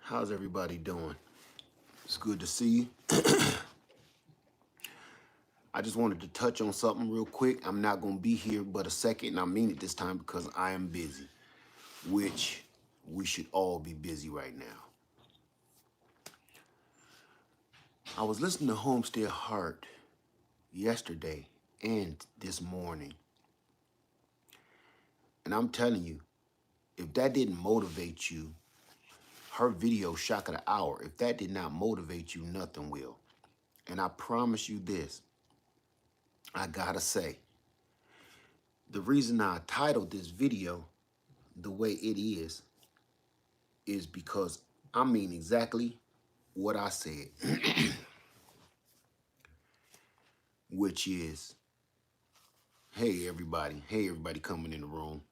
How's everybody doing? It's good to see you. I just wanted to touch on something real quick. I'm not going to be here but a second, and I mean it this time because I am busy, which we should all be busy right now. I was listening to Homestead Heart yesterday and this morning, and I'm telling you, if that didn't motivate you, her video shock of the hour, if that did not motivate you, nothing will. And I promise you this, I gotta say, the reason I titled this video the way it is because I mean exactly what I said, which is, hey everybody coming in the room.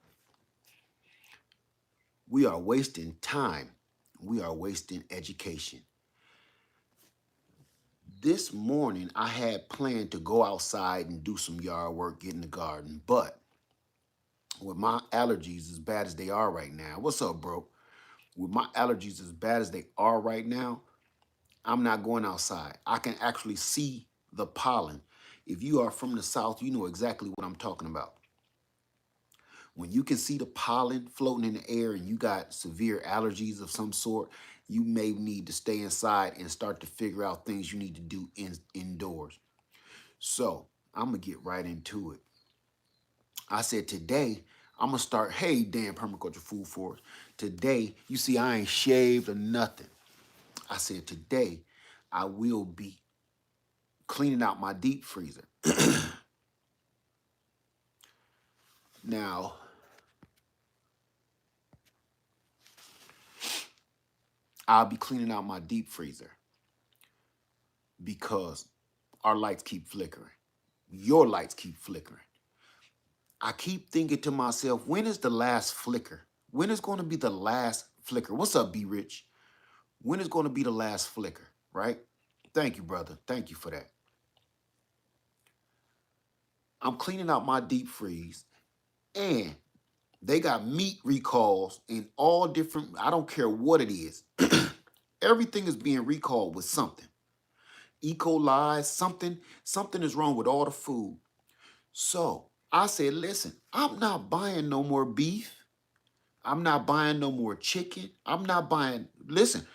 We are wasting time. We are wasting education. This morning, I had planned to go outside and do some yard work, get in the garden, but with my allergies as bad as they are right now, what's up, bro? With my allergies as bad as they are right now, I'm not going outside. I can actually see the pollen. If you are from the South, you know exactly what I'm talking about. When you can see the pollen floating in the air and you got severe allergies of some sort, you may need to stay inside and start to figure out things you need to do indoors. So I'm going to get right into it. I said today, I'm going to start, hey, damn permaculture food forest. Today, you see, I ain't shaved or nothing. I said today, I will be cleaning out my deep freezer. Now, I'll be cleaning out my deep freezer because our lights keep flickering. Your lights keep flickering. I keep thinking to myself, when is the last flicker? When is going to be the last flicker? What's up, B Rich? When is going to be the last flicker, right? Thank you, brother. Thank you for that. I'm cleaning out my deep freeze, and they got meat recalls in all different, I don't care what it is. Everything is being recalled with something. E. coli, something is wrong with all the food. So I said, listen, I'm not buying no more beef. I'm not buying no more chicken. I'm not buying, listen,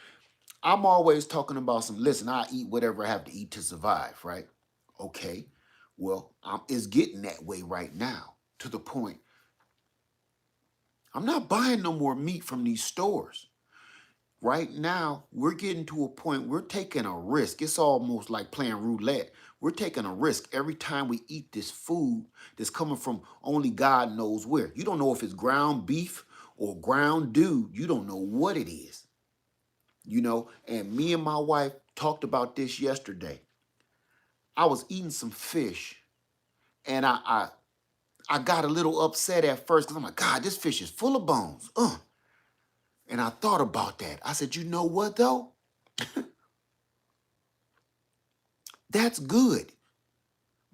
I'm always talking about listen, I eat whatever I have to eat to survive, right? Okay, well, it's getting that way right now to the point. I'm not buying no more meat from these stores. Right now, we're getting to a point, we're taking a risk. It's almost like playing roulette. We're taking a risk every time we eat this food that's coming from only God knows where. You don't know if it's ground beef or ground dude. You don't know what it is. And me and my wife talked about this yesterday. I was eating some fish, and I got a little upset at first because I'm like, God, this fish is full of bones. And I thought about that. I said, you know what, though? That's good.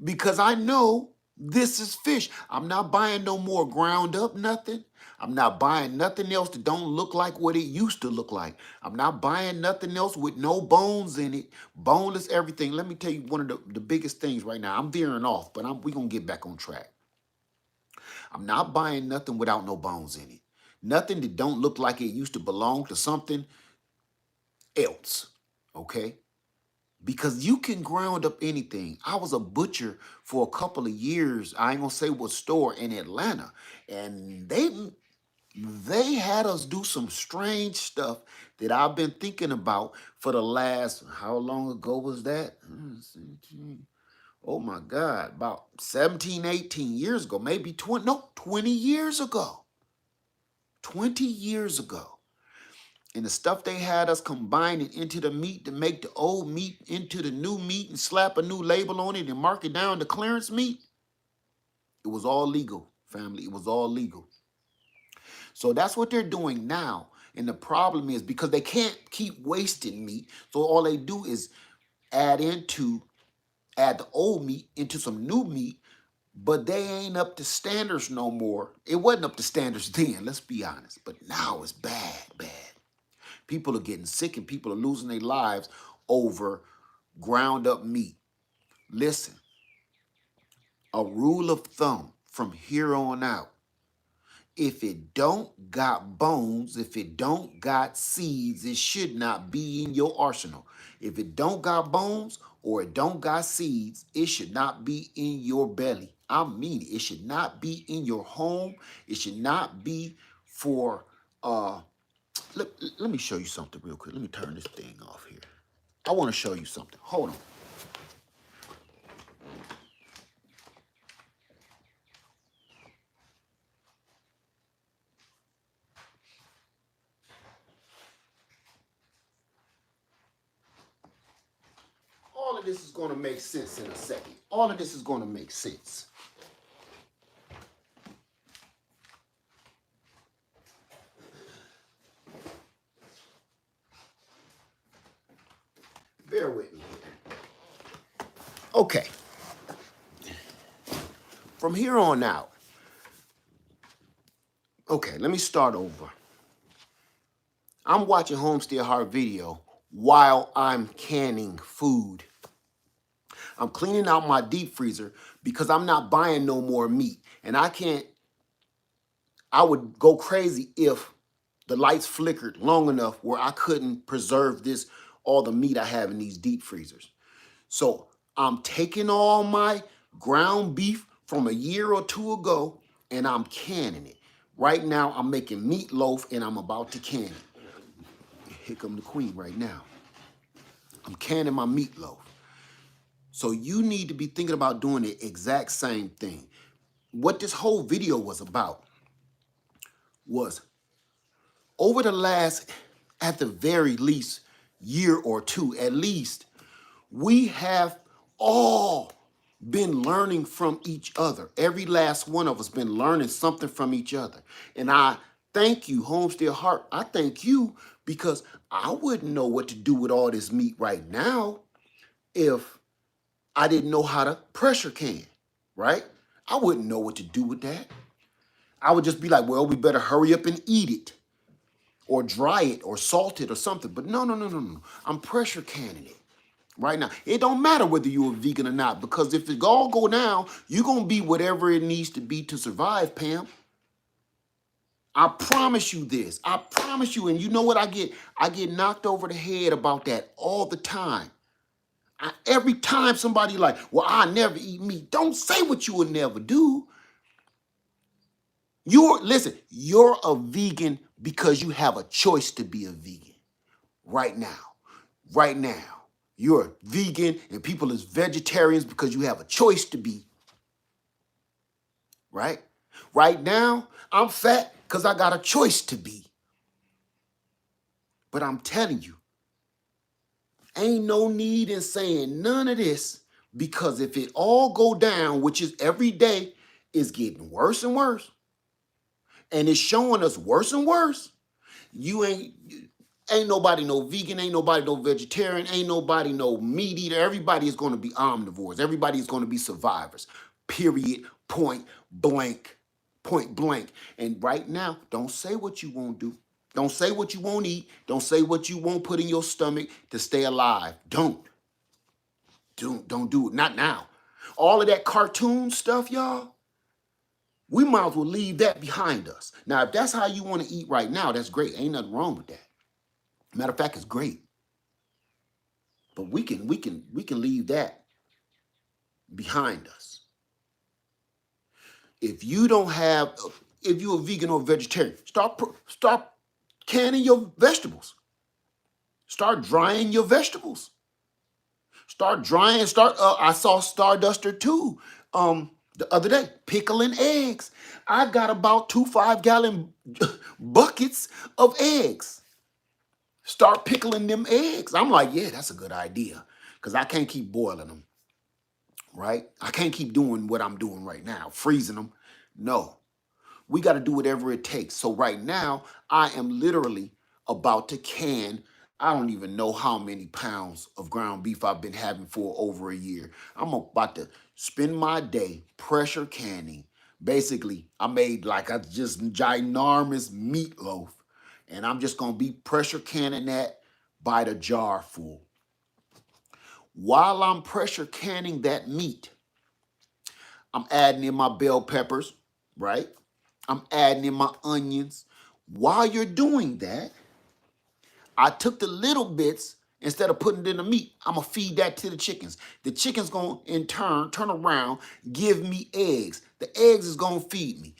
Because I know this is fish. I'm not buying no more ground up nothing. I'm not buying nothing else that don't look like what it used to look like. I'm not buying nothing else with no bones in it. Boneless everything. Let me tell you one of the biggest things right now. I'm veering off, but we're going to get back on track. I'm not buying nothing without no bones in it. Nothing that don't look like it used to belong to something else, okay? Because you can ground up anything. I was a butcher for a couple of years. I ain't gonna say what store in Atlanta, and they had us do some strange stuff that I've been thinking about for the last, how long ago was that? Oh my God, about 17, 18 years ago, maybe 20, no, 20 years ago. 20 years ago. And the stuff they had us combining into the meat to make the old meat into the new meat and slap a new label on it and mark it down to clearance meat. It was all legal, family. It was all legal. So that's what they're doing now. And the problem is because they can't keep wasting meat. So all they do is add the old meat into some new meat, but they ain't up to standards no more. It wasn't up to standards then, let's be honest. But now it's bad, bad. People are getting sick and people are losing their lives over ground up meat. Listen, a rule of thumb from here on out, if it don't got bones, if it don't got seeds, it should not be in your arsenal. If it don't got bones or it don't got seeds, it should not be in your belly. I mean it. It should not be in your home. It should not be for let me show you something real quick. Let me turn this thing off here. I want to show you something. Hold on. All of this is going to make sense in a second. All of this is going to make sense. Bear with me. Okay. From here on out, okay, let me start over. I'm watching Homestead Heart video while I'm canning food. I'm cleaning out my deep freezer because I'm not buying no more meat. And I would go crazy if the lights flickered long enough where I couldn't preserve all the meat I have in these deep freezers. So I'm taking all my ground beef from a year or two ago and I'm canning it. Right now I'm making meatloaf and I'm about to can it. Here come the queen right now. I'm canning my meatloaf. So you need to be thinking about doing the exact same thing. What this whole video was about was over the last, at the very least, year or two, at least, we have all been learning from each other. Every last one of us been learning something from each other. And I thank you, Homestead Heart. I thank you because I wouldn't know what to do with all this meat right now if I didn't know how to pressure can, right? I wouldn't know what to do with that. I would just be like, well, we better hurry up and eat it or dry it or salt it or something. But no, no, no, no, no. I'm pressure canning it right now. It don't matter whether you're a vegan or not, because if it all go down, you're going to be whatever it needs to be to survive, Pam. I promise you this. I promise you. And you know what I get? I get knocked over the head about that all the time. Every time somebody like, well, I never eat meat. Don't say what you will never do. You're a vegan because you have a choice to be a vegan right now. Right now. You're a vegan and people is vegetarians because you have a choice to be. Right? Right now, I'm fat because I got a choice to be. But I'm telling you, ain't no need in saying none of this, because if it all go down, which is every day, is getting worse and worse, and it's showing us worse and worse, you ain't nobody no vegan, ain't nobody no vegetarian, ain't nobody no meat eater. Everybody is going to be omnivores. Everybody is going to be survivors. Period. Point blank. Point blank. And right now, don't say what you won't do. Don't say what you won't eat. Don't say what you won't put in your stomach to stay alive. Don't do it. Not now. All of that cartoon stuff, y'all, we might as well leave that behind us. Now, if that's how you want to eat right now, that's great. Ain't nothing wrong with that. Matter of fact, it's great. But we can leave that behind us. If you don't have, if you're a vegan or vegetarian, start canning your vegetables. Start drying your vegetables. Start drying. I saw Starduster too. The other day, pickling eggs. I got about 2 5-gallon buckets of eggs. Start pickling them eggs. I'm like, yeah, that's a good idea, because I can't keep boiling them, right? I can't keep doing what I'm doing right now, freezing them. No, we got to do whatever it takes. So right now, I am literally about to can, I don't even know how many pounds of ground beef I've been having for over a year. I'm about to spend my day pressure canning. Basically, I made like a just ginormous meatloaf. And I'm just going to be pressure canning that by the jar full. While I'm pressure canning that meat, I'm adding in my bell peppers, right? I'm adding in my onions. While you're doing that, I took the little bits, instead of putting it in the meat, I'm gonna feed that to the chickens. The chickens gonna in turn around, give me eggs. The eggs is gonna feed me.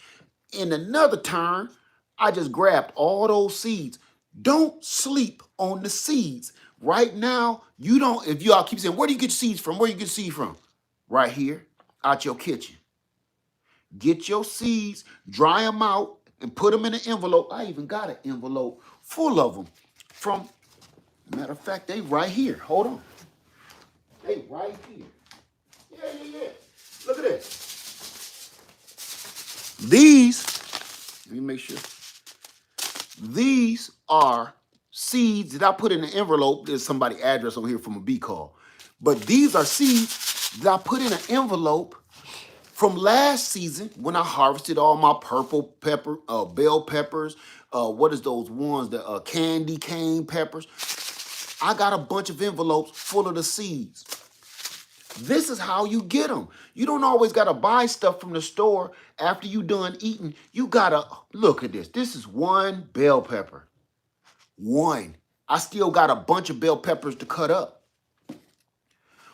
In another turn, I just grabbed all those seeds. Don't sleep on the seeds. Right now, you don't, if y'all keep saying, where do you get seeds from? Where do you get seeds from? Right here, out your kitchen. Get your seeds, dry them out, and put them in an envelope. I even got an envelope full of them from, matter of fact, they right here. Hold on. They right here. Yeah. Look at this. These, let me make sure. These are seeds that I put in an envelope. There's somebody's address on here from a bee call. But these are seeds that I put in an envelope from last season when I harvested all my purple pepper, bell peppers, what is those ones, the candy cane peppers. I got a bunch of envelopes full of the seeds. This is how you get them. You don't always got to buy stuff from the store after you done eating. You got to, look at this. This is one bell pepper. One. I still got a bunch of bell peppers to cut up.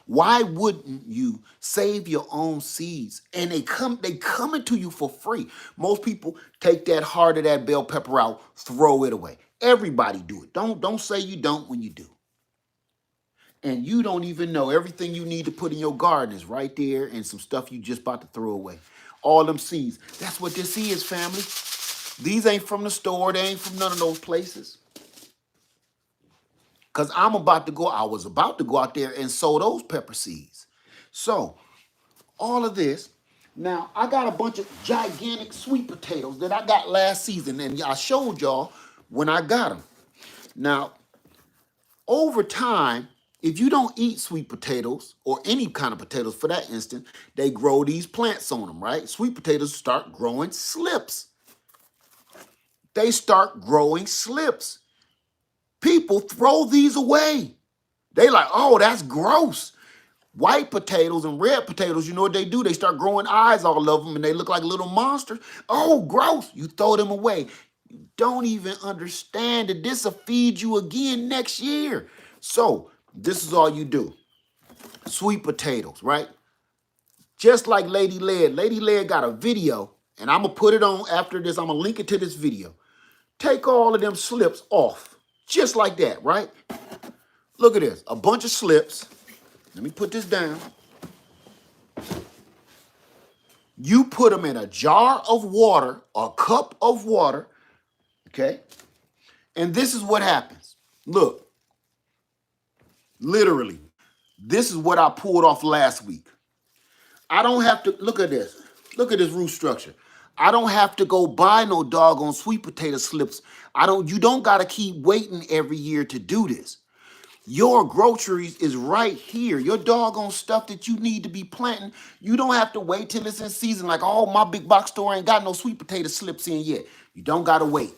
Why wouldn't you save your own seeds? And they coming to you for free. Most people take that heart of that bell pepper out, throw it away. Everybody do it. Don't say you don't when you do. And you don't even know everything you need to put in your garden is right there, and some stuff you just about to throw away. All them seeds. That's what this is, family. These ain't from the store. They ain't from none of those places. Because I was about to go out there and sow those pepper seeds. So, all of this. Now, I got a bunch of gigantic sweet potatoes that I got last season, and I showed y'all when I got them. Now, over time, if you don't eat sweet potatoes, or any kind of potatoes for that instance, they grow these plants on them, right? Sweet potatoes start growing slips. They start growing slips. People throw these away. They like, oh, that's gross. White potatoes and red potatoes, you know what they do? They start growing eyes all of them and they look like little monsters. Oh, gross. You throw them away. You don't even understand that this will feed you again next year. So this is all you do. Sweet potatoes, right? Just like Lady Led. Lady Led got a video, and I'm going to put it on after this. I'm going to link it to this video. Take all of them slips off. Just like that, right? Look at this. A bunch of slips. Let me put this down. You put them in a jar of water, a cup of water, okay? And this is what happens. Look, literally, this is what I pulled off last week. I don't have to, look at this. Look at this root structure. I don't have to go buy no doggone sweet potato slips. You don't got to keep waiting every year to do this. Your groceries is right here. Your doggone stuff that you need to be planting, you don't have to wait till it's in season. Like, oh, my big box store ain't got no sweet potato slips in yet. You don't got to wait.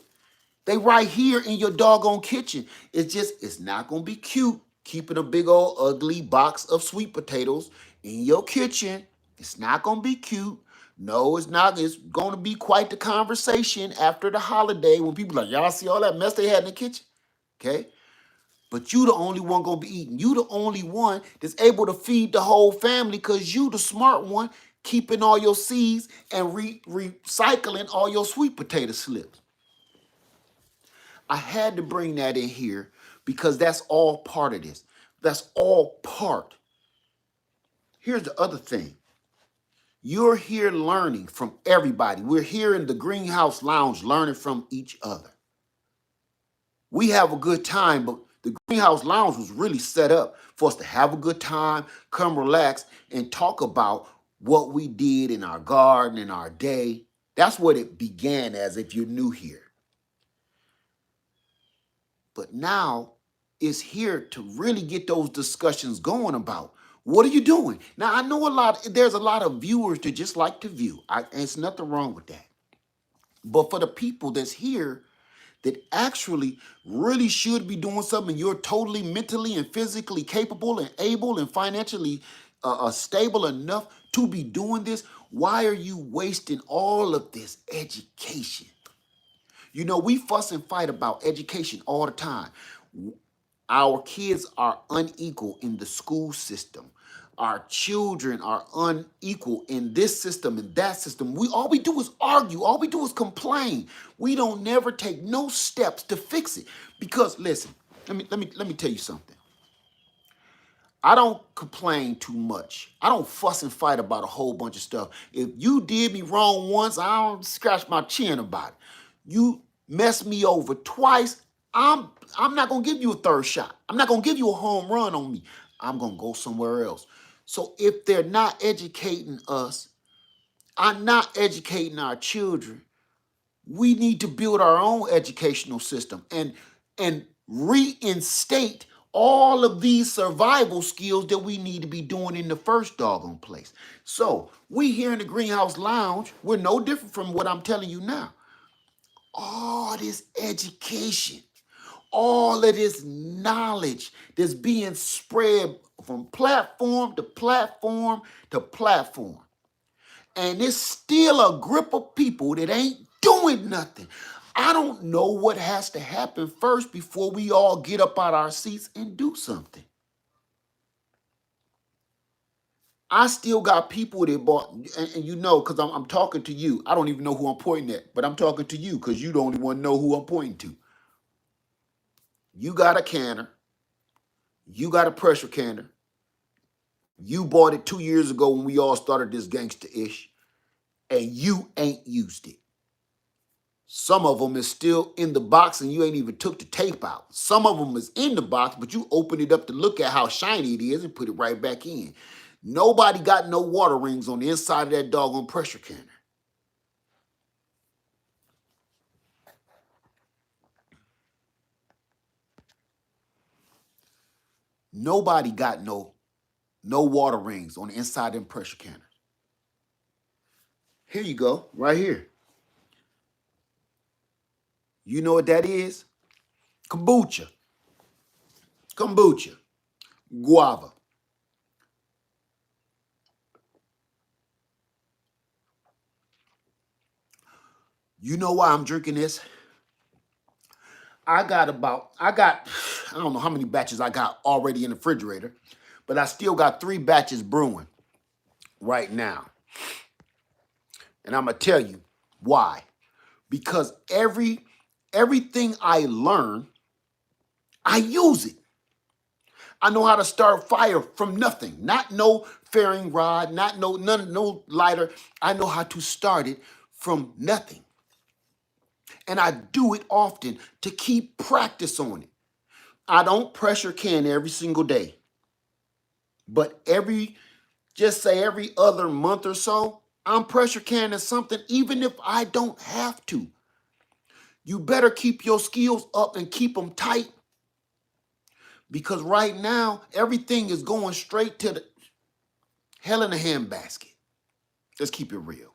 They right here in your doggone kitchen. It's not going to be cute keeping a big old ugly box of sweet potatoes in your kitchen. It's not going to be cute. No, it's not. It's going to be quite the conversation after the holiday when people are like, y'all see all that mess they had in the kitchen? Okay? But you the only one gonna be eating. You the only one that's able to feed the whole family because you the smart one keeping all your seeds and recycling all your sweet potato slips. I had to bring that in here because that's all part of this. That's all part. Here's the other thing. You're here learning from everybody. We're here in the Greenhouse Lounge learning from each other. We have a good time, but the Greenhouse Lounge was really set up for us to have a good time, come relax, and talk about what we did in our garden, in our day. That's what it began as if you're new here. But now it's here to really get those discussions going about what are you doing? Now, I know there's a lot of viewers that just like to view. There's nothing wrong with that. But for the people that's here, that actually really should be doing something. You're totally mentally and physically capable and able and financially stable enough to be doing this. Why are you wasting all of this education? You know, we fuss and fight about education all the time. Our kids are unequal in the school system. Our children are unequal in this system and that system. We all we do is argue. All we do is complain. We don't never take no steps to fix it. Because listen, let me tell you something. I don't complain too much. I don't fuss and fight about a whole bunch of stuff. If you did me wrong once, I don't scratch my chin about it. You mess me over twice, I'm not gonna give you a third shot. I'm not gonna give you a home run on me. I'm gonna go somewhere else. So if they're not educating us, I'm not educating our children. We need to build our own educational system and reinstate all of these survival skills that we need to be doing in the first doggone place. So we here in the Greenhouse Lounge, we're no different from what I'm telling you now. All this education, all of this knowledge that's being spread from platform to platform to platform. And it's still a grip of people that ain't doing nothing. I don't know what has to happen first before we all get up out our seats and do something. I still got people that bought, and you know, because I'm talking to you. I don't even know who I'm pointing at, but I'm talking to you because you don't even want to know who I'm pointing to. You got a canner. You got a pressure canner. You bought it 2 years ago when we all started this gangster-ish, and you ain't used it. Some of them is still in the box and you ain't even took the tape out. Some of them is in the box, but you open it up to look at how shiny it is and put it right back in. Nobody got no water rings on the inside of that doggone pressure canner. Nobody got no water rings on the inside of them pressure canners. Here you go, right here. You know what that is? Kombucha. Kombucha. Guava. You know why I'm drinking this? I don't know how many batches I got already in the refrigerator, but I still got 3 batches brewing right now. And I'm gonna tell you why. Because everything I learn, I use it. I know how to start fire from nothing. Not no fairing rod, not no lighter. I know how to start it from nothing. And I do it often to keep practice on it. I don't pressure can every single day. But just say every other month or so, I'm pressure canning something even if I don't have to. You better keep your skills up and keep them tight because right now, everything is going straight to the hell in a handbasket. Let's keep it real.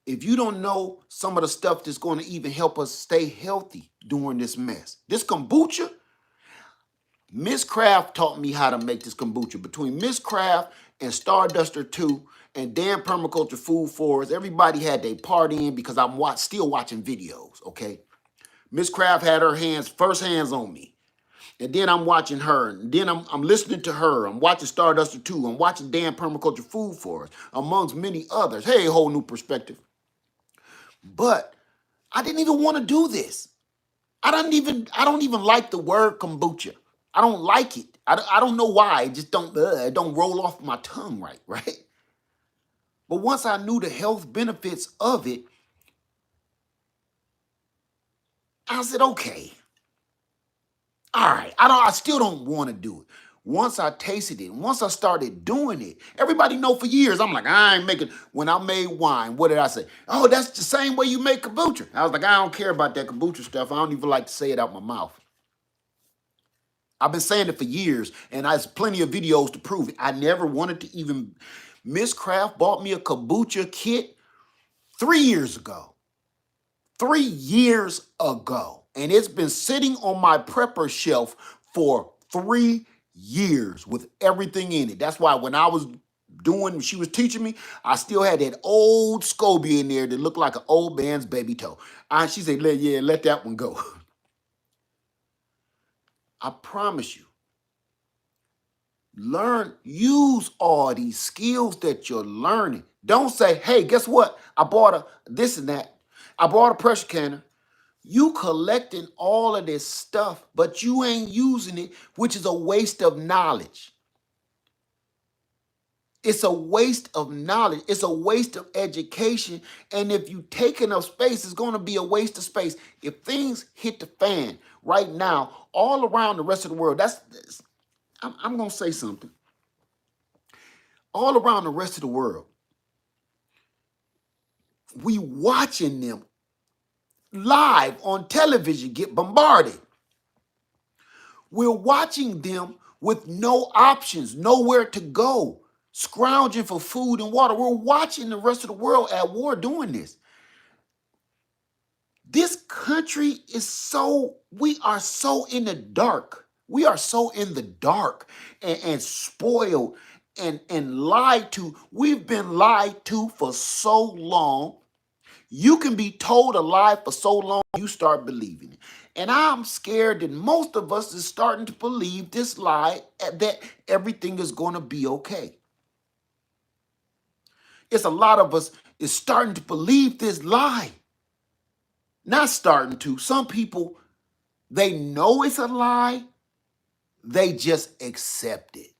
If you don't know some of the stuff that's going to even help us stay healthy during this mess, this kombucha, Miss Craft taught me how to make this kombucha. Between Miss Craft and Starduster 2 and Dan Permaculture Food Forest, everybody had their part in because I'm still watching videos, okay? Miss Craft had her first hands on me. And then I'm watching her. And then I'm listening to her. I'm watching Starduster 2. I'm watching Dan Permaculture Food Forest, amongst many others. Hey, whole new perspective. But I didn't even want to do this. I don't even like the word kombucha. I don't like it. I don't know why. It don't roll off my tongue right? But once I knew the health benefits of it, I said, okay, all right. I still don't want to do it. Once I tasted it, once I started doing it, everybody know for years, I'm like, I ain't making, when I made wine, what did I say? Oh, that's the same way you make kombucha. I was like, I don't care about that kombucha stuff. I don't even like to say it out my mouth. I've been saying it for years, and there's plenty of videos to prove it. I never wanted to even, Miss Craft bought me a kombucha kit 3 years ago. 3 years ago. And it's been sitting on my prepper shelf for 3 years with everything in it. That's why when I was doing, she was teaching me, I still had that old SCOBY in there that looked like an old man's baby toe. She said, yeah, let that one go. I promise you, use all these skills that you're learning. Don't say, hey, guess what? I bought a this and that. I bought a pressure canner. You collecting all of this stuff, but you ain't using it, which is a waste of knowledge. It's a waste of knowledge. It's a waste of education. And if you take enough space, it's going to be a waste of space. If things hit the fan right now, all around the rest of the world, I'm going to say something. All around the rest of the world, we watching them live on television get bombarded. We're watching them with no options, nowhere to go, scrounging for food and water. We're watching the rest of the world at war doing this. This country we are so in the dark. We are so in the dark and spoiled and lied to. We've been lied to for so long. You can be told a lie for so long, you start believing it. And I'm scared that most of us is starting to believe this lie that everything is going to be okay. It's a lot of us is starting to believe this lie. Not starting to. Some people, they know it's a lie. They just accept it.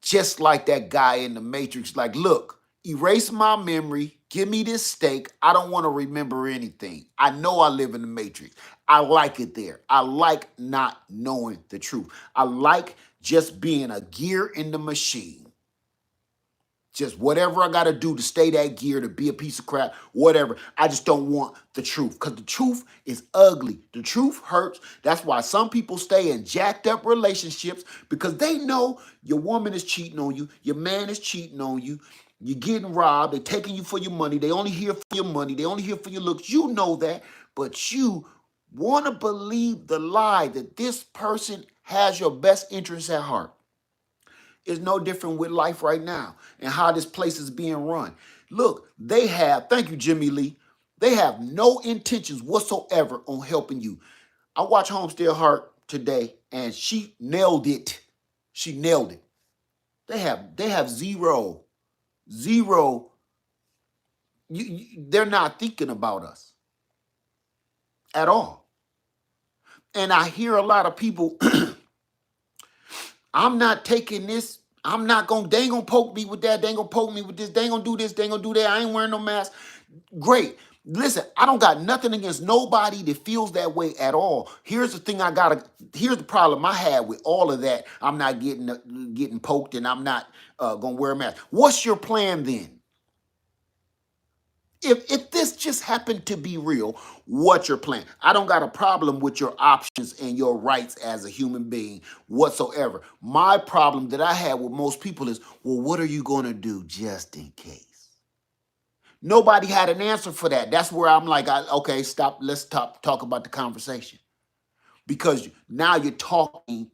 Just like that guy in the Matrix, like, look, erase my memory, give me this steak. I don't want to remember anything. I know I live in the Matrix. I like it there. I like not knowing the truth. I like just being a gear in the machine. Just whatever I got to do to stay that gear, to be a piece of crap, whatever. I just don't want the truth because the truth is ugly. The truth hurts. That's why some people stay in jacked up relationships because they know your woman is cheating on you. Your man is cheating on you. You're getting robbed. They're taking you for your money. They only here for your money. They only here for your looks. You know that, but you want to believe the lie that this person has your best interests at heart. Is no different with life right now and how this place is being run. Look, thank you, Jimmy Lee. They have no intentions whatsoever on helping you. I watched Homestead Heart today and she nailed it. She nailed it. They have zero. They're not thinking about us at all. And I hear a lot of people I'm not taking this. They ain't gonna poke me with that. They ain't gonna poke me with this. They ain't gonna do this. They ain't gonna do that. I ain't wearing no mask. Great. Listen, I don't got nothing against nobody that feels that way at all. Here's the problem I had with all of that. I'm not getting poked and I'm not gonna wear a mask. What's your plan then? If this just happened to be real, what's your plan? I don't got a problem with your options and your rights as a human being whatsoever. My problem that I have with most people is, well, what are you going to do just in case? Nobody had an answer for that. That's where I'm like, okay, stop. Let's talk about the conversation. Because now you're talking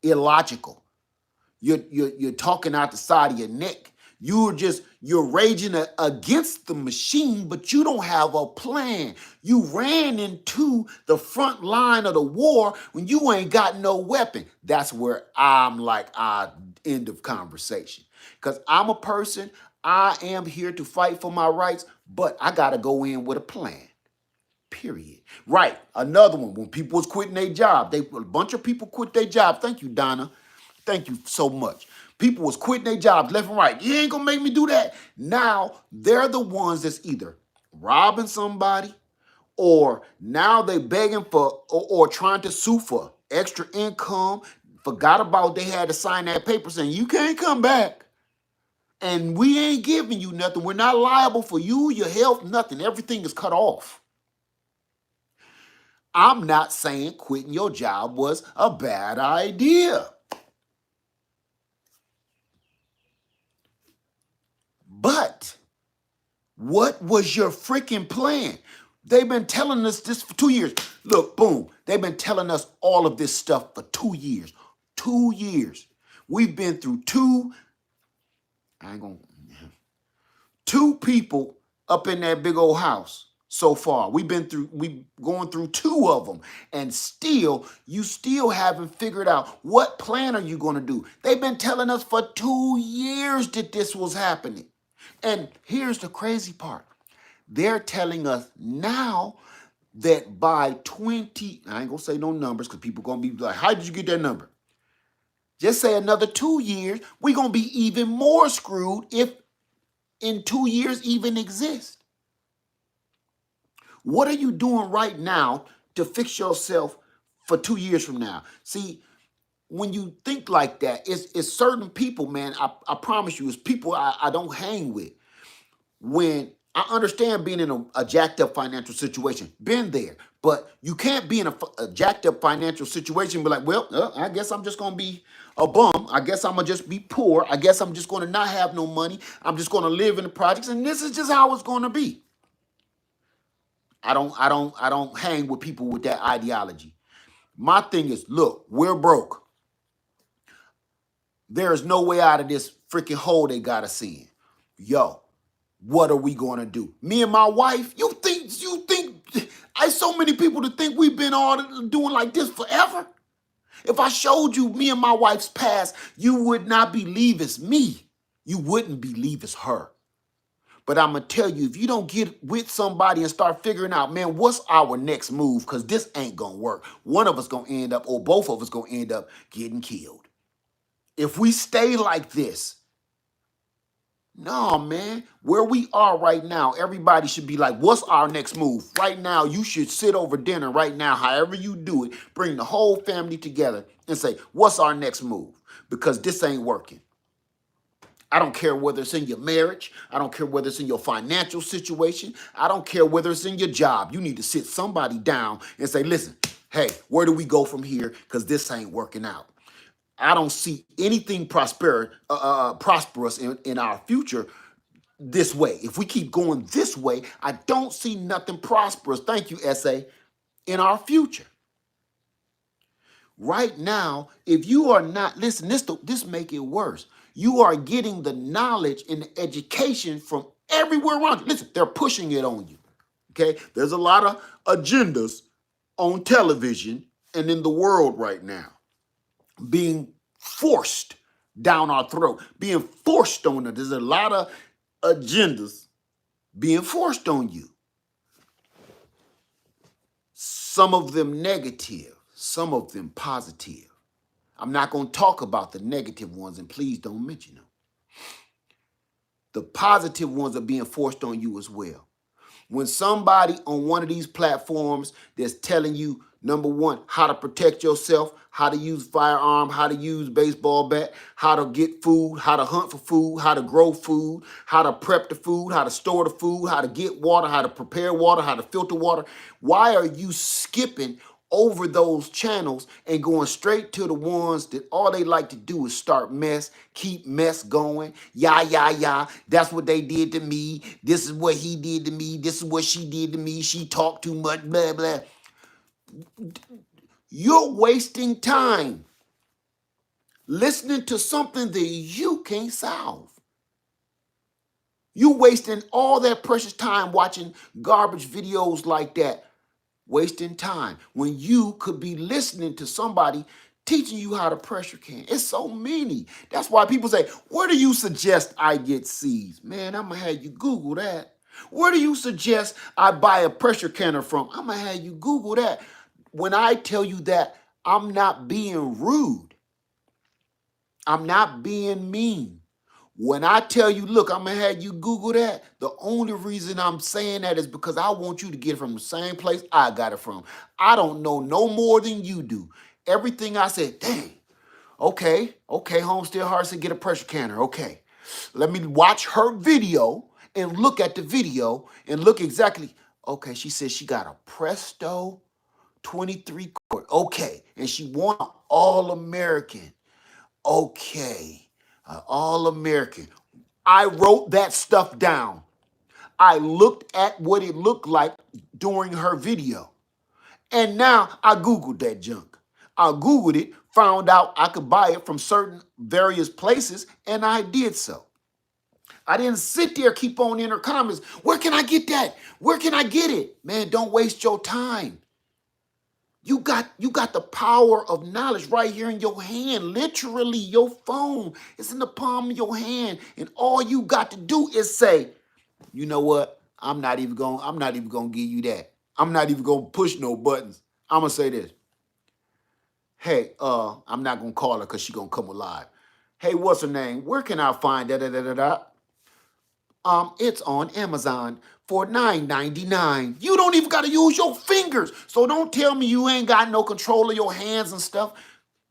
illogical. You're talking out the side of your neck. You're raging against the machine, but you don't have a plan. You ran into the front line of the war when you ain't got no weapon. That's where I'm like, end of conversation. Because I'm a person, I am here to fight for my rights, but I got to go in with a plan. Period. Right. Another one, when people was quitting their job, a bunch of people quit their job. Thank you, Donna. Thank you so much. People was quitting their jobs left and right. You ain't gonna make me do that. Now they're the ones that's either robbing somebody or now they begging for or trying to sue for extra income. Forgot about they had to sign that paper saying you can't come back. And we ain't giving you nothing. We're not liable for you, your health, nothing. Everything is cut off. I'm not saying quitting your job was a bad idea. But What was your freaking plan? They've been telling us this for 2 years. Look, boom. They've been telling us all of this stuff for 2 years. 2 years. We've been through I ain't gonna, two people up in that big old house so far. We going through two of them, and still, you still haven't figured out what plan are you gonna do. They've been telling us for 2 years that this was happening. And here's the crazy part. They're telling us now that by 20, I ain't gonna say no numbers because people gonna be like, how did you get that number? Just say another 2 years, we're gonna be even more screwed if in 2 years even exist. What are you doing right now to fix yourself for 2 years from now? See, when you think like that, it's certain people, man. I promise you, it's people I don't hang with. When I understand being in a jacked up financial situation, been there, but you can't be in a jacked up financial situation and be like, well, I guess I'm just gonna be a bum. I guess I'm gonna just be poor. I guess I'm just gonna not have no money. I'm just gonna live in the projects, and this is just how it's gonna be. I don't hang with people with that ideology. My thing is, look, we're broke. There is no way out of this freaking hole they got us in. Yo, what are we gonna do? Me and my wife, you think I so many people to think we've been all doing like this forever? If I showed you me and my wife's past, you would not believe it's me. You wouldn't believe it's her. But I'm gonna tell you, if you don't get with somebody and start figuring out, man, what's our next move? Because this ain't gonna work. One of us gonna end up, or both of us gonna end up getting killed. If we stay like this, no, man, where we are right now, everybody should be like, what's our next move? Right now, you should sit over dinner right now, however you do it, bring the whole family together and say, what's our next move? Because this ain't working. I don't care whether it's in your marriage. I don't care whether it's in your financial situation. I don't care whether it's in your job. You need to sit somebody down and say, listen, hey, where do we go from here? Because this ain't working out. I don't see anything prosperous in our future this way. If we keep going this way, I don't see nothing prosperous, thank you, SA, in our future. Right now, if you are not, listen, this make it worse. You are getting the knowledge and the education from everywhere around you. Listen, they're pushing it on you. Okay? There's a lot of agendas on television and in the world right now being forced down our throat, being forced on us. There's a lot of agendas being forced on you. Some of them negative, some of them positive. I'm not going to talk about the negative ones, and please don't mention them. The positive ones are being forced on you as well. When somebody on one of these platforms that's telling you, number one, how to protect yourself, how to use firearm, how to use baseball bat, how to get food, how to hunt for food, how to grow food, how to prep the food, how to store the food, how to get water, how to prepare water, how to filter water, why are you skipping over those channels and going straight to the ones that all they like to do is start mess, keep mess going, yeah. That's what they did to me. This is what he did to me. This is what she did to me. She talked too much, blah, blah. You're wasting time listening to something that you can't solve. You wasting all that precious time watching garbage videos like that. Wasting time when you could be listening to somebody teaching you how to pressure can. It's so many. That's why people say, where do you suggest I get seeds? Man, I'm going to have you Google that. Where do you suggest I buy a pressure canner from? I'm going to have you Google that. When I tell you that, I'm not being rude. I'm not being mean. When I tell you, look, I'm going to have you Google that, the only reason I'm saying that is because I want you to get it from the same place I got it from. I don't know no more than you do. Everything I said, dang, okay, Homestead Heart said get a pressure canner. Okay, let me watch her video and look at the video and look exactly. Okay, she said she got a Presto 23 quart. Okay, and she want All-American. Okay. All-American. I wrote that stuff down. I looked at what it looked like during her video. And now I Googled that junk. I Googled it, found out I could buy it from certain various places, and I did so. I didn't sit there, keep on in her comments. Where can I get that? Where can I get it? Man, don't waste your time. You got the power of knowledge right here in your hand. Literally, your phone is in the palm of your hand. And all you got to do is say, you know what? I'm not even gonna give you that. I'm not even gonna push no buttons. I'm gonna say this. Hey, I'm not gonna call her because she's gonna come alive. Hey, what's her name? Where can I find that? It's on Amazon for $9.99. You don't even gotta use your fingers. So don't tell me you ain't got no control of your hands and stuff.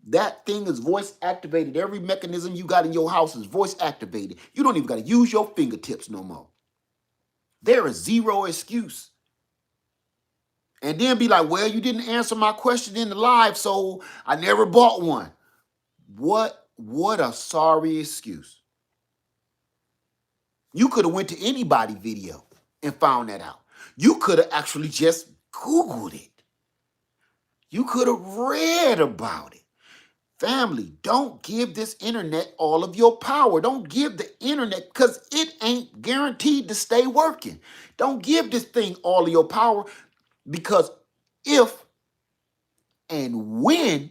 That thing is voice activated. Every mechanism you got in your house is voice activated. You don't even gotta use your fingertips no more. There is zero excuse. And then be like, well, you didn't answer my question in the live, so I never bought one. What a sorry excuse. You could have went to anybody's video and found that out. You could have actually just Googled it. You could have read about it. Family, don't give this internet all of your power. Don't give the internet, because it ain't guaranteed to stay working. Don't give this thing all of your power, because if and when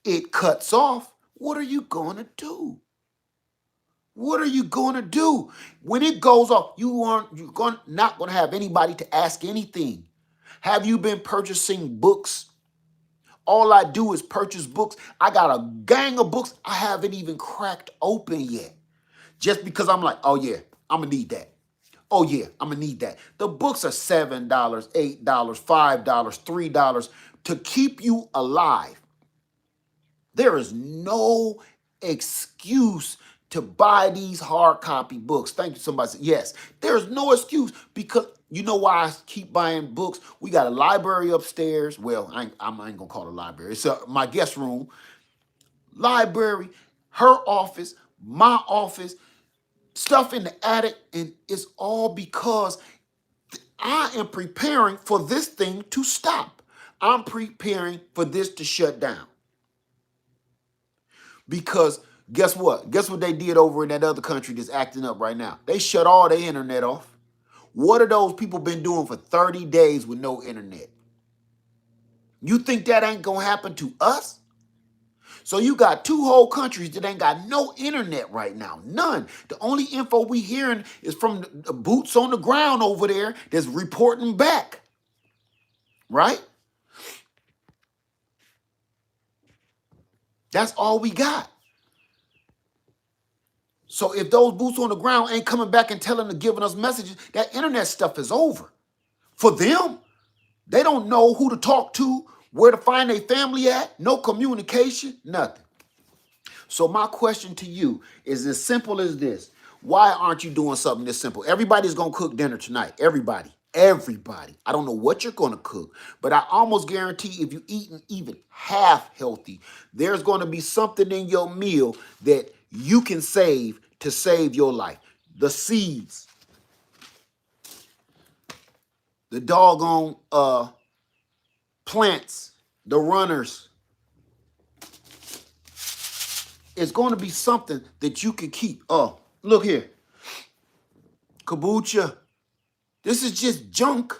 it cuts off, what are you going to do? What are you going to do? When it goes off, you're not going to have anybody to ask anything. Have you been purchasing books? All I do is purchase books. I got a gang of books I haven't even cracked open yet. Just because I'm like, oh yeah, I'm going to need that. Oh yeah, I'm going to need that. The books are $7, $8, $5, $3 to keep you alive. There is no excuse to buy these hard copy books. Thank you. Somebody said yes. There's no excuse, because you know why I keep buying books? We got a library upstairs. Well, I ain't gonna call it a library. It's my guest room, library, her office, my office, stuff in the attic, and it's all because I am preparing for this thing to stop. I'm preparing for this to shut down. Because guess what? Guess what they did over in that other country that's acting up right now? They shut all their internet off. What are those people been doing for 30 days with no internet? You think that ain't gonna happen to us? So you got two whole countries that ain't got no internet right now. None. The only info we hearing is from the boots on the ground over there that's reporting back. Right? That's all we got. So if those boots on the ground ain't coming back and telling and giving us messages, that internet stuff is over. For them, they don't know who to talk to, where to find their family at, no communication, nothing. So my question to you is as simple as this. Why aren't you doing something this simple? Everybody's going to cook dinner tonight. Everybody. Everybody. I don't know what you're going to cook, but I almost guarantee if you're eating even half healthy, there's going to be something in your meal that you can save to save your life. The seeds, the doggone plants, the runners. It's going to be something that you can keep. Oh, look here. Kombucha. This is just junk.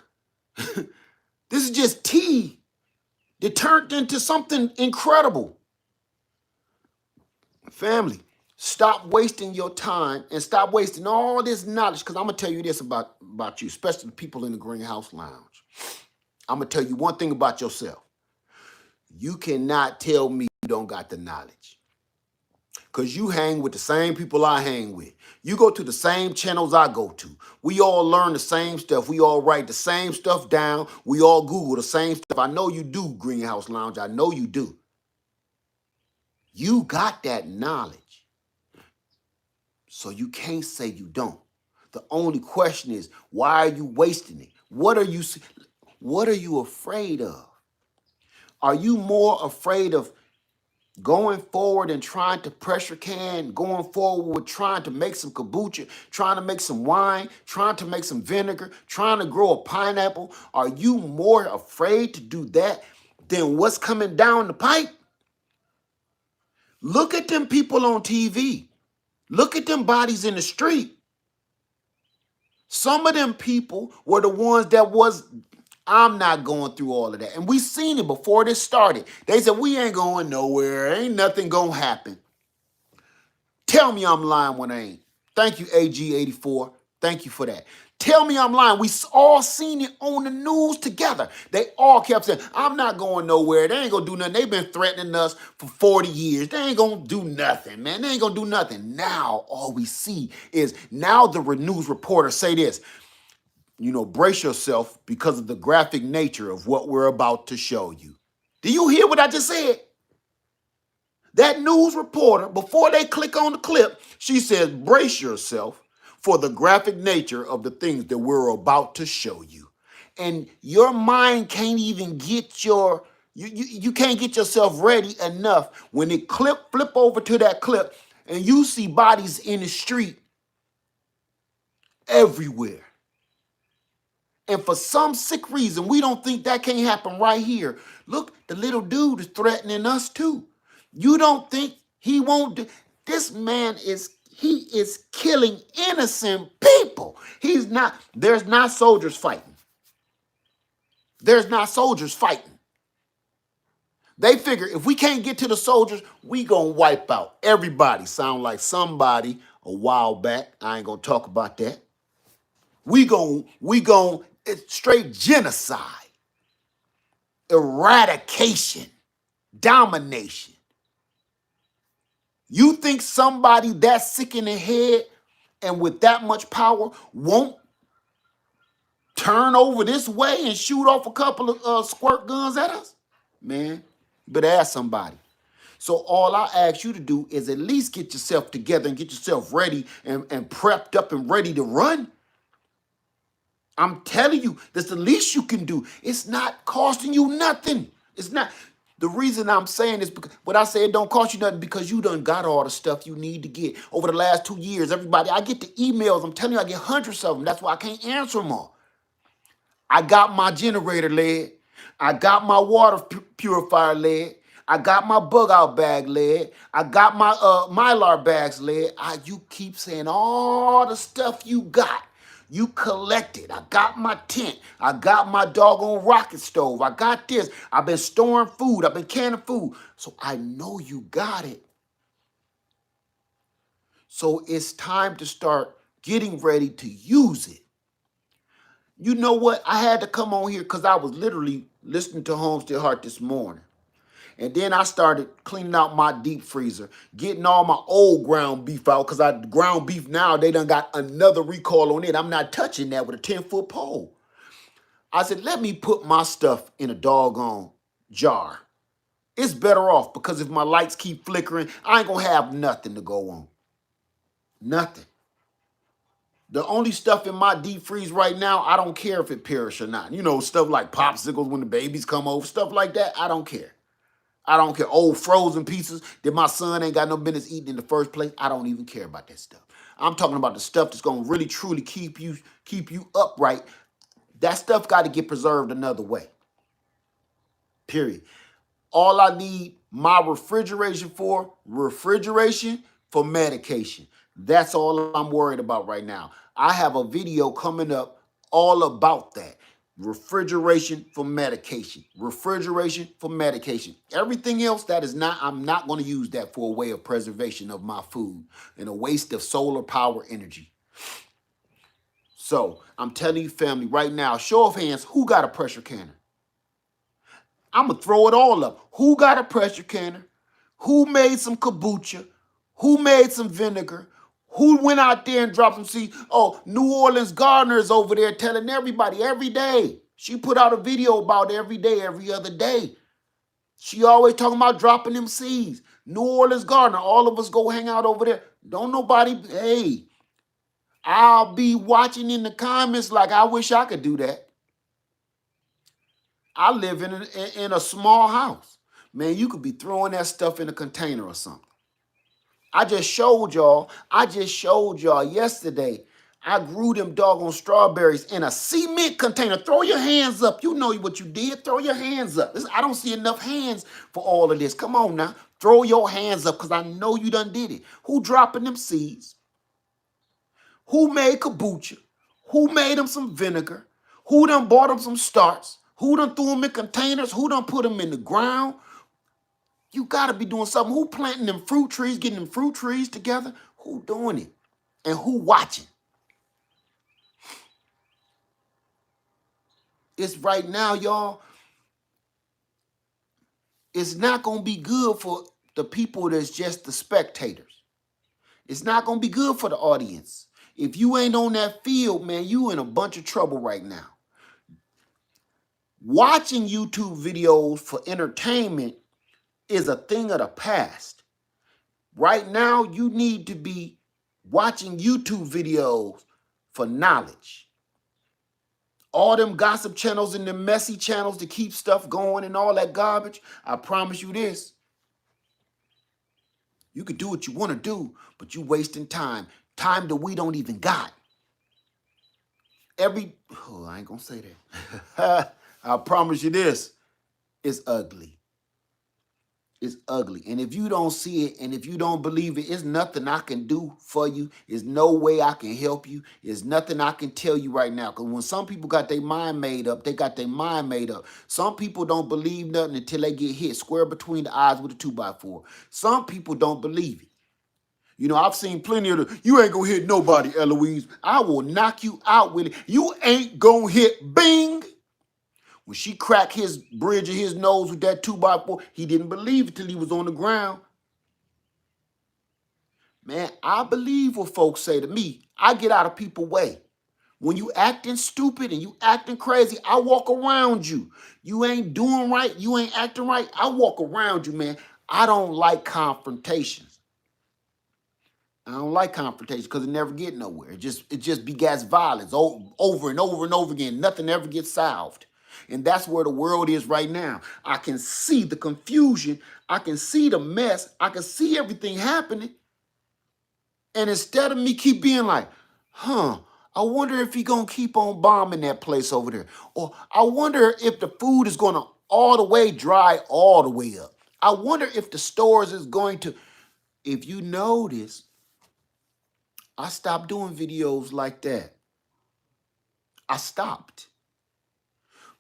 This is just tea that turned into something incredible. Family, stop wasting your time and stop wasting all this knowledge, because I'm going to tell you this about you, especially the people in the Greenhouse Lounge. I'm going to tell you one thing about yourself. You cannot tell me you don't got the knowledge, because you hang with the same people I hang with. You go to the same channels I go to. We all learn the same stuff. We all write the same stuff down. We all Google the same stuff. I know you do, Greenhouse Lounge. I know you do. You got that knowledge. So you can't say you don't. The only question is, why are you wasting it? What are you afraid of? Are you more afraid of Going forward and trying to pressure can, going forward with trying to make some kombucha, trying to make some wine, trying to make some vinegar, trying to grow a pineapple, are you more afraid to do that than what's coming down the pipe? Look at them people on TV. Look at them bodies in the street. Some of them people were the ones that was, I'm not going through all of that. And we seen it before this started. They said, we ain't going nowhere. Ain't nothing going to happen. Tell me I'm lying when I ain't. Thank you, AG84. Thank you for that. Tell me I'm lying. We all seen it on the news together. They all kept saying, I'm not going nowhere. They ain't going to do nothing. They've been threatening us for 40 years. They ain't going to do nothing, man. They ain't going to do nothing. Now, all we see is now the news reporters say this, brace yourself because of the graphic nature of what we're about to show you. Do you hear what I just said? That news reporter, before they click on the clip, she says, brace yourself for the graphic nature of the things that we're about to show you. And your mind can't even get you can't get yourself ready enough when it flip over to that clip and you see bodies in the street everywhere. And for some sick reason, we don't think that can't happen right here. Look, the little dude is threatening us too. You don't think he won't do? This man he is killing innocent people. There's not soldiers fighting. There's not soldiers fighting. They figure if we can't get to the soldiers, we gonna wipe out everybody. Sound like somebody a while back. I ain't gonna talk about that. It's straight genocide, eradication, domination. You think somebody that sick in the head and with that much power won't turn over this way and shoot off a couple of squirt guns at us? Man, you better ask somebody. So all I ask you to do is at least get yourself together and get yourself ready and prepped up and ready to run. I'm telling you, that's the least you can do. It's not costing you nothing. It's not. The reason I'm saying is because when I say it don't cost you nothing, because you done got all the stuff you need to get. Over the last 2 years, everybody, I get the emails. I'm telling you, I get hundreds of them. That's why I can't answer them all. I got my generator lead. I got my water purifier lead. I got my bug out bag lead. I got my Mylar bags lead. You keep saying all the stuff you got. You collected. I got my tent. I got my doggone rocket stove. I got this. I've been storing food. I've been canning food. So I know you got it. So it's time to start getting ready to use it. You know what? I had to come on here because I was literally listening to Homestead Heart this morning. And then I started cleaning out my deep freezer, getting all my old ground beef out because ground beef now, they done got another recall on it. I'm not touching that with a 10-foot pole. I said, let me put my stuff in a doggone jar. It's better off because if my lights keep flickering, I ain't going to have nothing to go on. Nothing. The only stuff in my deep freeze right now, I don't care if it perish or not. Stuff like popsicles when the babies come over, stuff like that, I don't care. I don't care. Old frozen pizzas that my son ain't got no business eating in the first place. I don't even care about that stuff. I'm talking about the stuff that's gonna really truly keep you upright. That stuff got to get preserved another way. Period. All I need my refrigeration for medication. That's all I'm worried about right now. I have a video coming up all about that. Refrigeration for medication. Refrigeration for medication. Everything else that is not, I'm not going to use that for a way of preservation of my food and a waste of solar power energy. So I'm telling you, family, right now, show of hands, who got a pressure canner? I'm going to throw it all up. Who got a pressure canner? Who made some kombucha? Who made some vinegar? Who went out there and dropped some seeds? Oh, New Orleans Gardener is over there telling everybody every day. She put out a video about every day, every other day. She always talking about dropping them seeds. New Orleans Gardener, all of us go hang out over there. Don't nobody, hey, I'll be watching in the comments like I wish I could do that. I live in a small house. Man, you could be throwing that stuff in a container or something. I just showed y'all yesterday. I grew them doggone strawberries in a cement container. Throw your hands up. You know what you did. Throw your hands up. I don't see enough hands for all of this. Come on now. Throw your hands up because I know you done did it. Who dropping them seeds? Who made kombucha? Who made them some vinegar? Who done bought them some starts? Who done threw them in containers? Who done put them in the ground? You got to be doing something. Who planting them fruit trees, getting them fruit trees together? Who doing it? And who watching? It's right now, y'all. It's not going to be good for the people that's just the spectators. It's not going to be good for the audience. If you ain't on that field, man, you in a bunch of trouble right now. Watching YouTube videos for entertainment is a thing of the past. Right now, you need to be watching YouTube videos for knowledge. All them gossip channels and them messy channels to keep stuff going and all that garbage, I promise you this. You can do what you want to do, but you wasting time. Time that we don't even got. I ain't gonna say that. I promise you this. It's ugly. It's ugly. And if you don't see it and if you don't believe it, it's nothing I can do for you. There's no way I can help you. There's nothing I can tell you right now. Because when some people got their mind made up, they got their mind made up. Some people don't believe nothing until they get hit square between the eyes with a 2x4. Some people don't believe it. You know, I've seen plenty of the, you ain't gonna hit nobody, Eloise. I will knock you out with it. You ain't gonna hit, bing. When she cracked his bridge of his nose with that 2x4, he didn't believe it till he was on the ground. Man, I believe what folks say to me. I get out of people's way. When you acting stupid and you acting crazy, I walk around you. You ain't doing right, you ain't acting right, I walk around you, man. I don't like confrontations. I don't like confrontation because it never get nowhere. It just begets violence over and over and over again. Nothing ever gets solved. And that's where the world is right now. I can see the confusion. I can see the mess. I can see everything happening. And instead of me keep being like, I wonder if he gonna keep on bombing that place over there. Or I wonder if the food is gonna all the way dry all the way up. I wonder if the stores is going to, if you notice, I stopped doing videos like that. I stopped.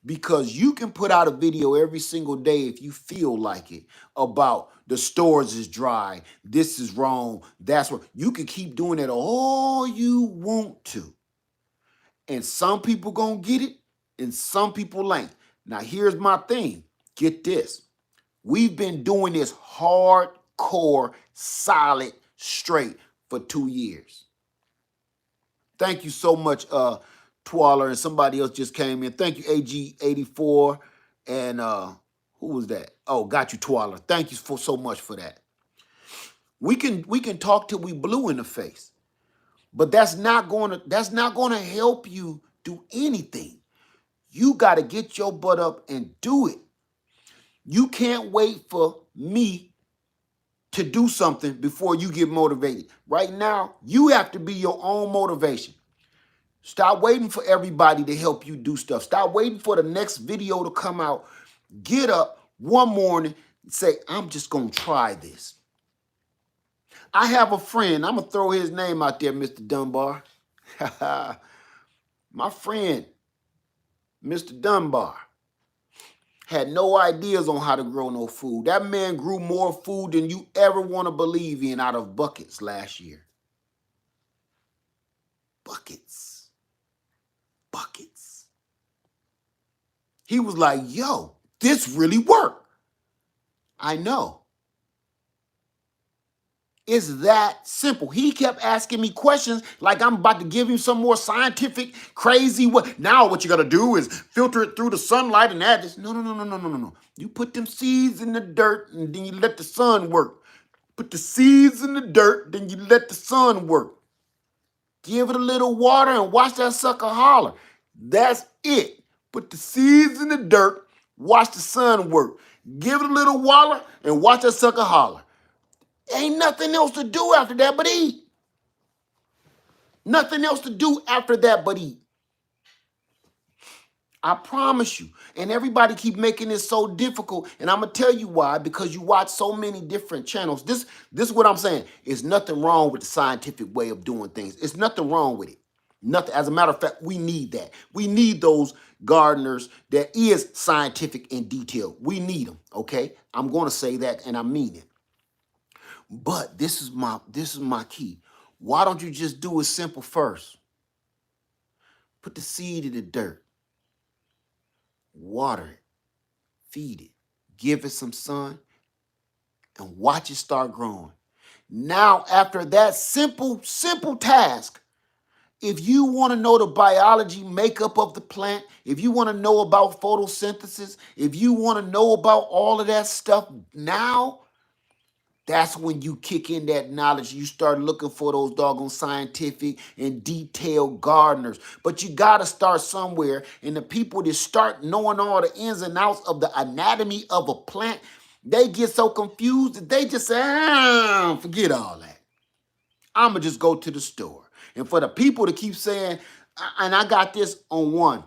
Because you can put out a video every single day if you feel like it about the stores is dry, this is wrong, that's wrong. You can keep doing it all you want to. And some people gonna get it and some people ain't. Now here's my thing. Get this. We've been doing this hardcore, solid, straight for 2 years. Thank you so much, Twaller, and somebody else just came in. Thank you, AG84, and who was that? Oh, got you, Twaller. Thank you so much for that. We can talk till we blue in the face, but that's not gonna help you do anything. You got to get your butt up and do it. You can't wait for me to do something before you get motivated. Right now, you have to be your own motivation. Stop waiting for everybody to help you do stuff. Stop waiting for the next video to come out. Get up one morning and say, I'm just going to try this. I have a friend. I'm going to throw his name out there, Mr. Dunbar. My friend, Mr. Dunbar, had no ideas on how to grow no food. That man grew more food than you ever want to believe in out of buckets last year. Buckets. He was like, yo, this really worked. I know. It's that simple. He kept asking me questions like I'm about to give him some more scientific, crazy, now what you got to do is filter it through the sunlight and add this. No. You put them seeds in the dirt and then you let the sun work. Put the seeds in the dirt, then you let the sun work. Give it a little water and watch that sucker holler. That's it. Put the seeds in the dirt, watch the sun work. Give it a little waller and watch that sucker holler. Ain't nothing else to do after that but eat. Nothing else to do after that but eat. I promise you. And everybody keep making it so difficult. And I'm going to tell you why. Because you watch so many different channels. This is what I'm saying. There's nothing wrong with the scientific way of doing things. It's nothing wrong with it. Nothing. As a matter of fact, we need that. We need those gardeners that is scientific in detail. We need them. Okay. I'm going to say that and I mean it. But this is my key. Why don't you just do it simple first? Put the seed in the dirt. Water it. Feed it. Give it some sun. And watch it start growing. Now, after that simple task, if you want to know the biology makeup of the plant, if you want to know about photosynthesis, if you want to know about all of that stuff now, that's when you kick in that knowledge. You start looking for those doggone scientific and detailed gardeners. But you got to start somewhere. And the people that start knowing all the ins and outs of the anatomy of a plant, they get so confused that they just say, forget all that. I'm going to just go to the store. And for the people to keep saying, and I got this on one.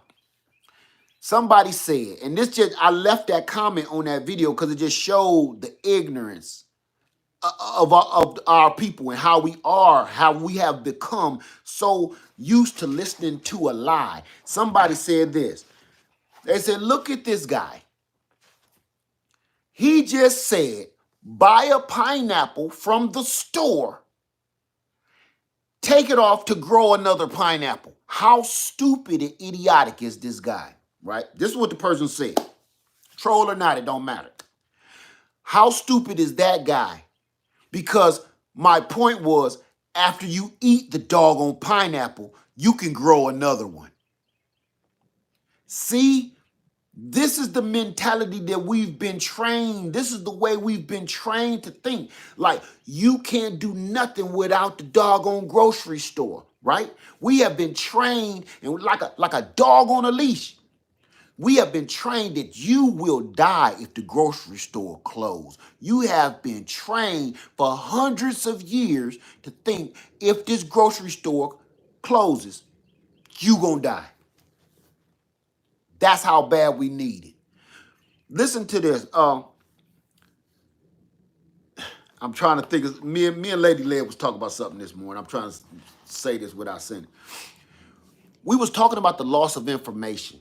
Somebody said, and this just, I left that comment on that video because it just showed the ignorance of our people and how we have become so used to listening to a lie. Somebody said this. They said, look at this guy. He just said, buy a pineapple from the store, take it off to grow another pineapple. How stupid and idiotic is this guy, right? This is what the person said. Troll or not, it don't matter. How stupid is that guy? Because my point was, after you eat the doggone pineapple, you can grow another one. See, this is the mentality that we've been trained. This is the way we've been trained to think. Like, you can't do nothing without the doggone grocery store, right? We have been trained and like a dog on a leash. We have been trained that you will die if the grocery store closed. You have been trained for hundreds of years to think if this grocery store closes, you gonna die. That's how bad we need it. Listen to this. I'm trying to think. Me and Lady Lead was talking about something this morning. I'm trying to say this without saying it. We was talking about the loss of information.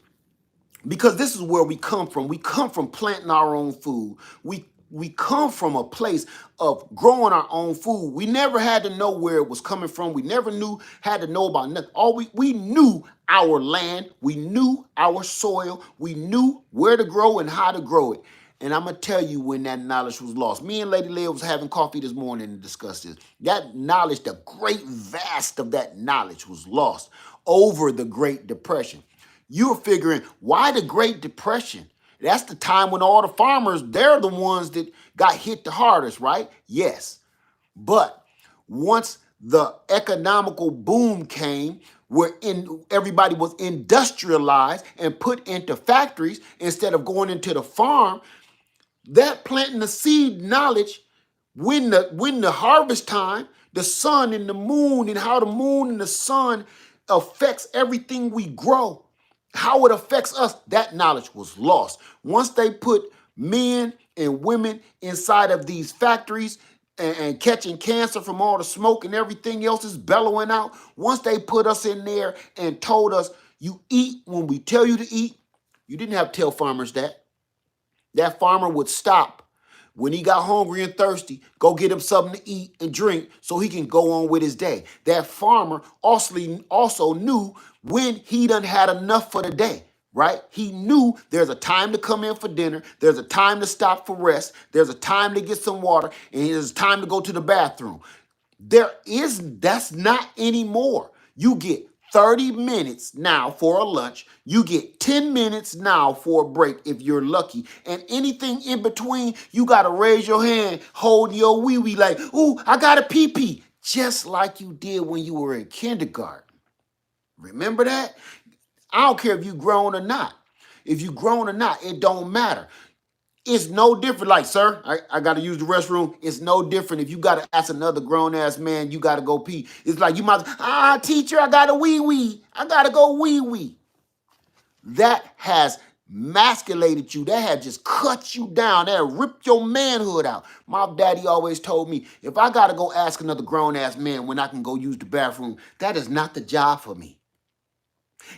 Because this is where we come from. We come from planting our own food. We come from a place of growing our own food. We never had to know where it was coming from. We never had to know about nothing. We knew our land. We knew our soil. We knew where to grow and how to grow it. And I'm going to tell you when that knowledge was lost. Me and Lady Leah was having coffee this morning to discuss this. That knowledge, the great vast of that knowledge was lost over the Great Depression. You're figuring, why the Great Depression? That's the time when all the farmers, they're the ones that got hit the hardest, right? Yes. But once the economical boom came, everybody was industrialized and put into factories instead of going into the farm, that planting the seed knowledge, when the harvest time, the sun and the moon and how the moon and the sun affects everything we grow, how it affects us, that knowledge was lost. Once they put men and women inside of these factories and catching cancer from all the smoke and everything else is bellowing out, once they put us in there and told us, you eat when we tell you to eat, you didn't have to tell farmers that. That farmer would stop when he got hungry and thirsty, go get him something to eat and drink so he can go on with his day. That farmer also knew when he done had enough for the day, right? He knew there's a time to come in for dinner, there's a time to stop for rest, there's a time to get some water, and there's time to go to the bathroom. That's not anymore. You get 30 minutes now for a lunch. You get 10 minutes now for a break if you're lucky. And anything in between, you got to raise your hand, hold your wee-wee like, ooh, I got a pee-pee. Just like you did when you were in kindergarten. Remember that? I don't care if you're grown or not. If you're grown or not, it don't matter. It's no different. Like, sir, I got to use the restroom. It's no different. If you got to ask another grown ass man, you got to go pee. It's like you might, teacher, I got to wee wee. I got to go wee wee. That has masculated you. That has just cut you down. That ripped your manhood out. My daddy always told me, if I got to go ask another grown ass man when I can go use the bathroom, that is not the job for me.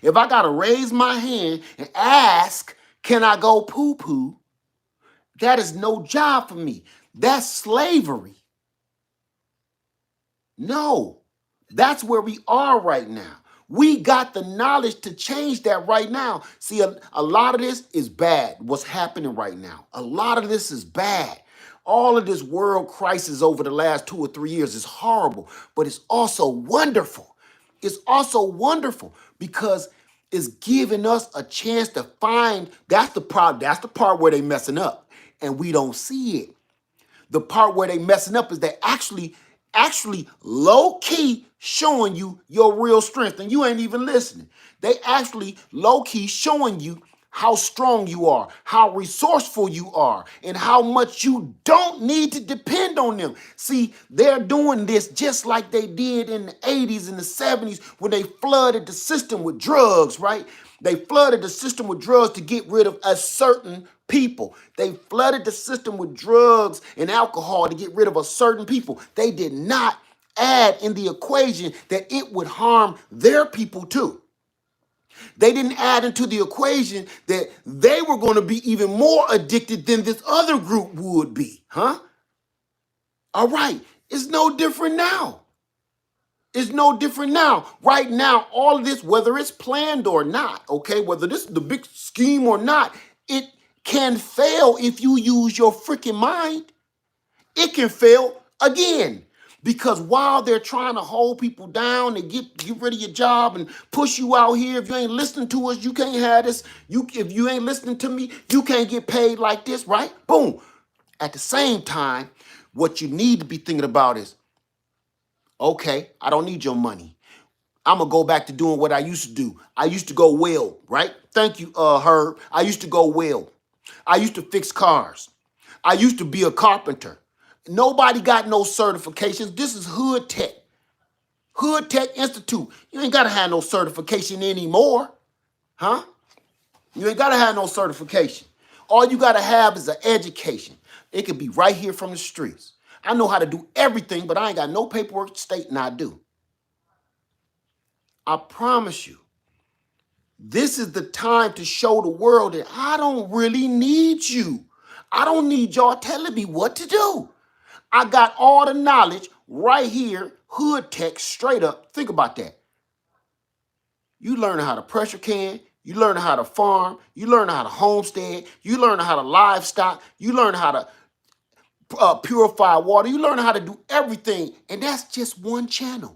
If I got to raise my hand and ask, can I go poo poo? That is no job for me. That's slavery. No, that's where we are right now. We got the knowledge to change that right now. See, a lot of this is bad, what's happening right now. A lot of this is bad. All of this world crisis over the last 2 or 3 years is horrible, but it's also wonderful. It's also wonderful because it's giving us a chance to find, that's the problem. That's the part where they messing up and we don't see it. The part where they messing up is they actually low key showing you your real strength and you ain't even listening. They actually low key showing you how strong you are, how resourceful you are, and how much you don't need to depend on them. See, they're doing this just like they did in the 80s and the 70s when they flooded the system with drugs, right? They flooded the system with drugs to get rid of a certain people. They flooded the system with drugs and alcohol to get rid of a certain people. They did not add in the equation that it would harm their people too. They didn't add into the equation that they were going to be even more addicted than this other group would be, huh? All right, it's no different now. It's no different now. Right now, all of this, whether it's planned or not, okay, whether this is the big scheme or not, it can fail if you use your freaking mind. It can fail again. Because while they're trying to hold people down and get rid of your job and push you out here, if you ain't listening to us, you can't have this. If you ain't listening to me, you can't get paid like this, right? Boom. At the same time, what you need to be thinking about is, okay, I don't need your money. I'm going to go back to doing what I used to do. I used to go weld, right? Thank you, Herb. I used to go weld. I used to fix cars. I used to be a carpenter. Nobody got no certifications. This is Hood Tech. Hood Tech Institute. You ain't got to have no certification anymore, huh? You ain't got to have no certification. All you got to have is an education. It could be right here from the streets. I know how to do everything, but I ain't got no paperwork stating I do. I promise you, this is the time to show the world that I don't really need you. I don't need y'all telling me what to do. I got all the knowledge right here, Hood Tech, straight up. Think about that. You learn how to pressure can, you learn how to farm, you learn how to homestead, you learn how to livestock, you learn how to purify water, you learn how to do everything, and that's just one channel.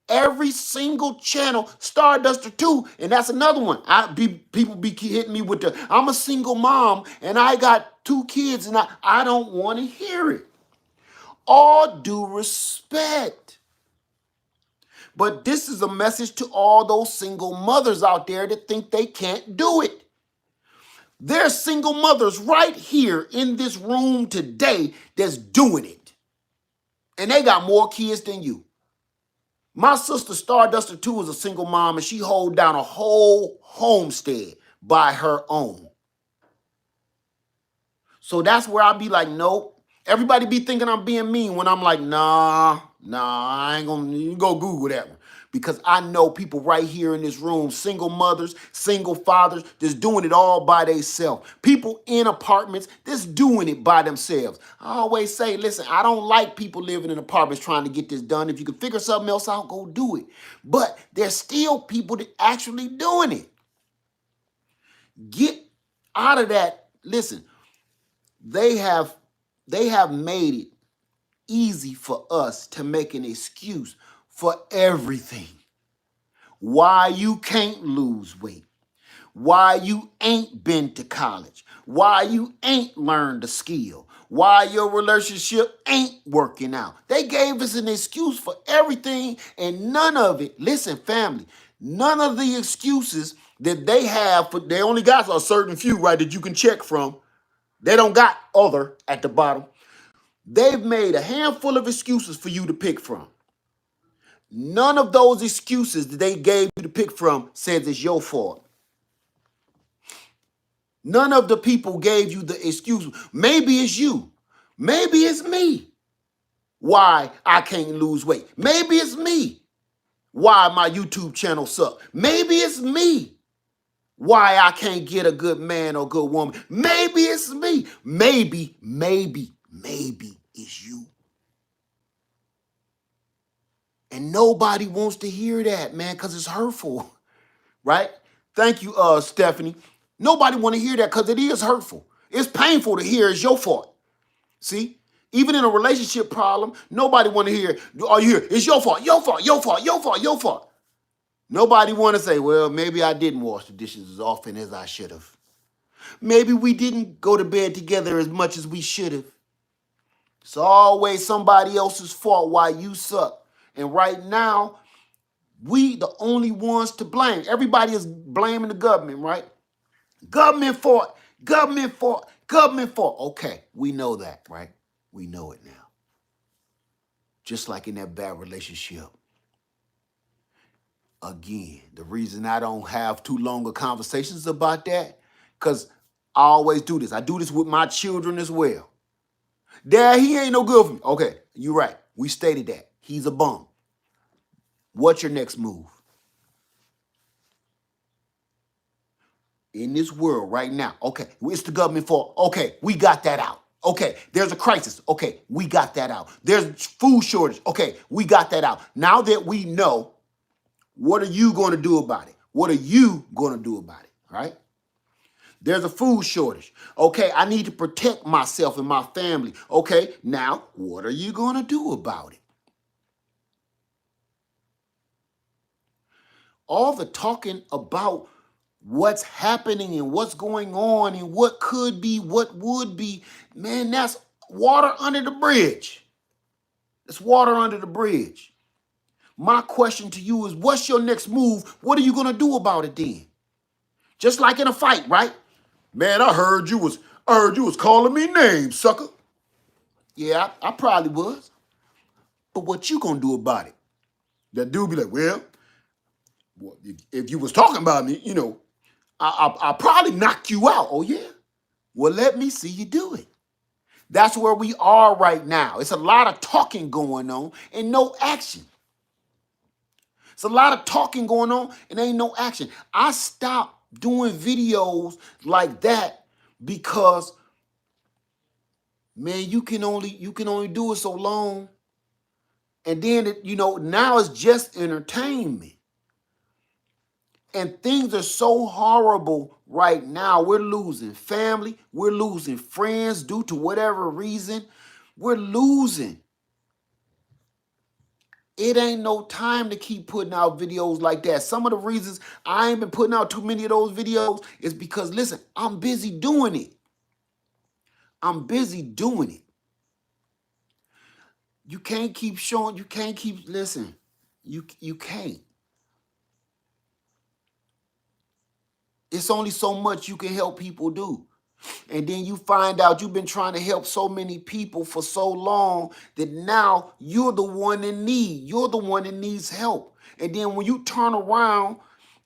Every single channel, Starduster 2, and that's another one. People be hitting me with the, I'm a single mom and I got 2 kids and I don't want to hear it. All due respect. But this is a message to all those single mothers out there that think they can't do it. There's single mothers right here in this room today that's doing it. And they got more kids than you. My sister Starduster 2 is a single mom and she hold down a whole homestead by her own. So that's where I be like, nope. Everybody be thinking I'm being mean when I'm like, nah, I ain't gonna, you go Google that one. Because I know people right here in this room, single mothers, single fathers, that's doing it all by themselves. People in apartments that's doing it by themselves. I always say, listen, I don't like people living in apartments trying to get this done. If you can figure something else out, go do it. But there's still people that actually doing it. Get out of that. Listen, they have made it easy for us to make an excuse for everything. Why you can't lose weight. Why you ain't been to college. Why you ain't learned a skill. Why your relationship ain't working out. They gave us an excuse for everything and none of it, listen family, none of the excuses that they have, they only got a certain few, right, that you can check from. They don't got other at the bottom. They've made a handful of excuses for you to pick from. None of those excuses that they gave you to pick from says it's your fault. None of the people gave you the excuse. Maybe it's you. Maybe it's me. Why I can't lose weight. Maybe it's me. Why my YouTube channel sucks. Maybe it's me. Why I can't get a good man or good woman. Maybe it's me. Maybe it's you. And nobody wants to hear that, man, because it's hurtful, right? Thank you, Stephanie. Nobody want to hear that because it is hurtful. It's painful to hear it's your fault. See? Even in a relationship problem, nobody want to hear, all you hear, it's your fault, your fault, your fault, your fault, your fault. Nobody want to say, well, maybe I didn't wash the dishes as often as I should have. Maybe we didn't go to bed together as much as we should have. It's always somebody else's fault why you suck. And right now, we the only ones to blame. Everybody is blaming the government, right? Government fault, government fault, government fault. Okay, we know that, right? We know it now. Just like in that bad relationship. Again, the reason I don't have too long of conversations about that, because I always do this. I do this with my children as well. Dad, he ain't no good for me. Okay, you're right. We stated that. He's a bum. What's your next move? In this world right now, okay, it's the government fault. Okay, we got that out. Okay, there's a crisis. Okay, we got that out. There's food shortage. Okay, we got that out. Now that we know, what are you going to do about it? What are you going to do about it, right? There's a food shortage. Okay, I need to protect myself and my family. Okay, now what are you going to do about it? All the talking about what's happening and what's going on and what could be, what would be, man, that's water under the bridge. It's water under the bridge. My question to you is, what's your next move? What are you going to do about it then? Just like in a fight, right? Man, I heard you was calling me names, sucker. Yeah, I probably was. But what you going to do about it? That dude be like, well, if you was talking about me, you know, I'll probably knock you out. Oh, yeah? Well, let me see you do it. That's where we are right now. It's a lot of talking going on and no action. It's a lot of talking going on and ain't no action. I stopped doing videos like that because, man, you can only do it so long. And then, now it's just entertainment. And things are so horrible right now. We're losing family. We're losing friends due to whatever reason. We're losing. It ain't no time to keep putting out videos like that. Some of the reasons I ain't been putting out too many of those videos is because, listen, I'm busy doing it. I'm busy doing it. You can't keep showing, you can't keep, listen, you can't. It's only so much you can help people do. And then you find out you've been trying to help so many people for so long that now you're the one in need. You're the one that needs help. And then when you turn around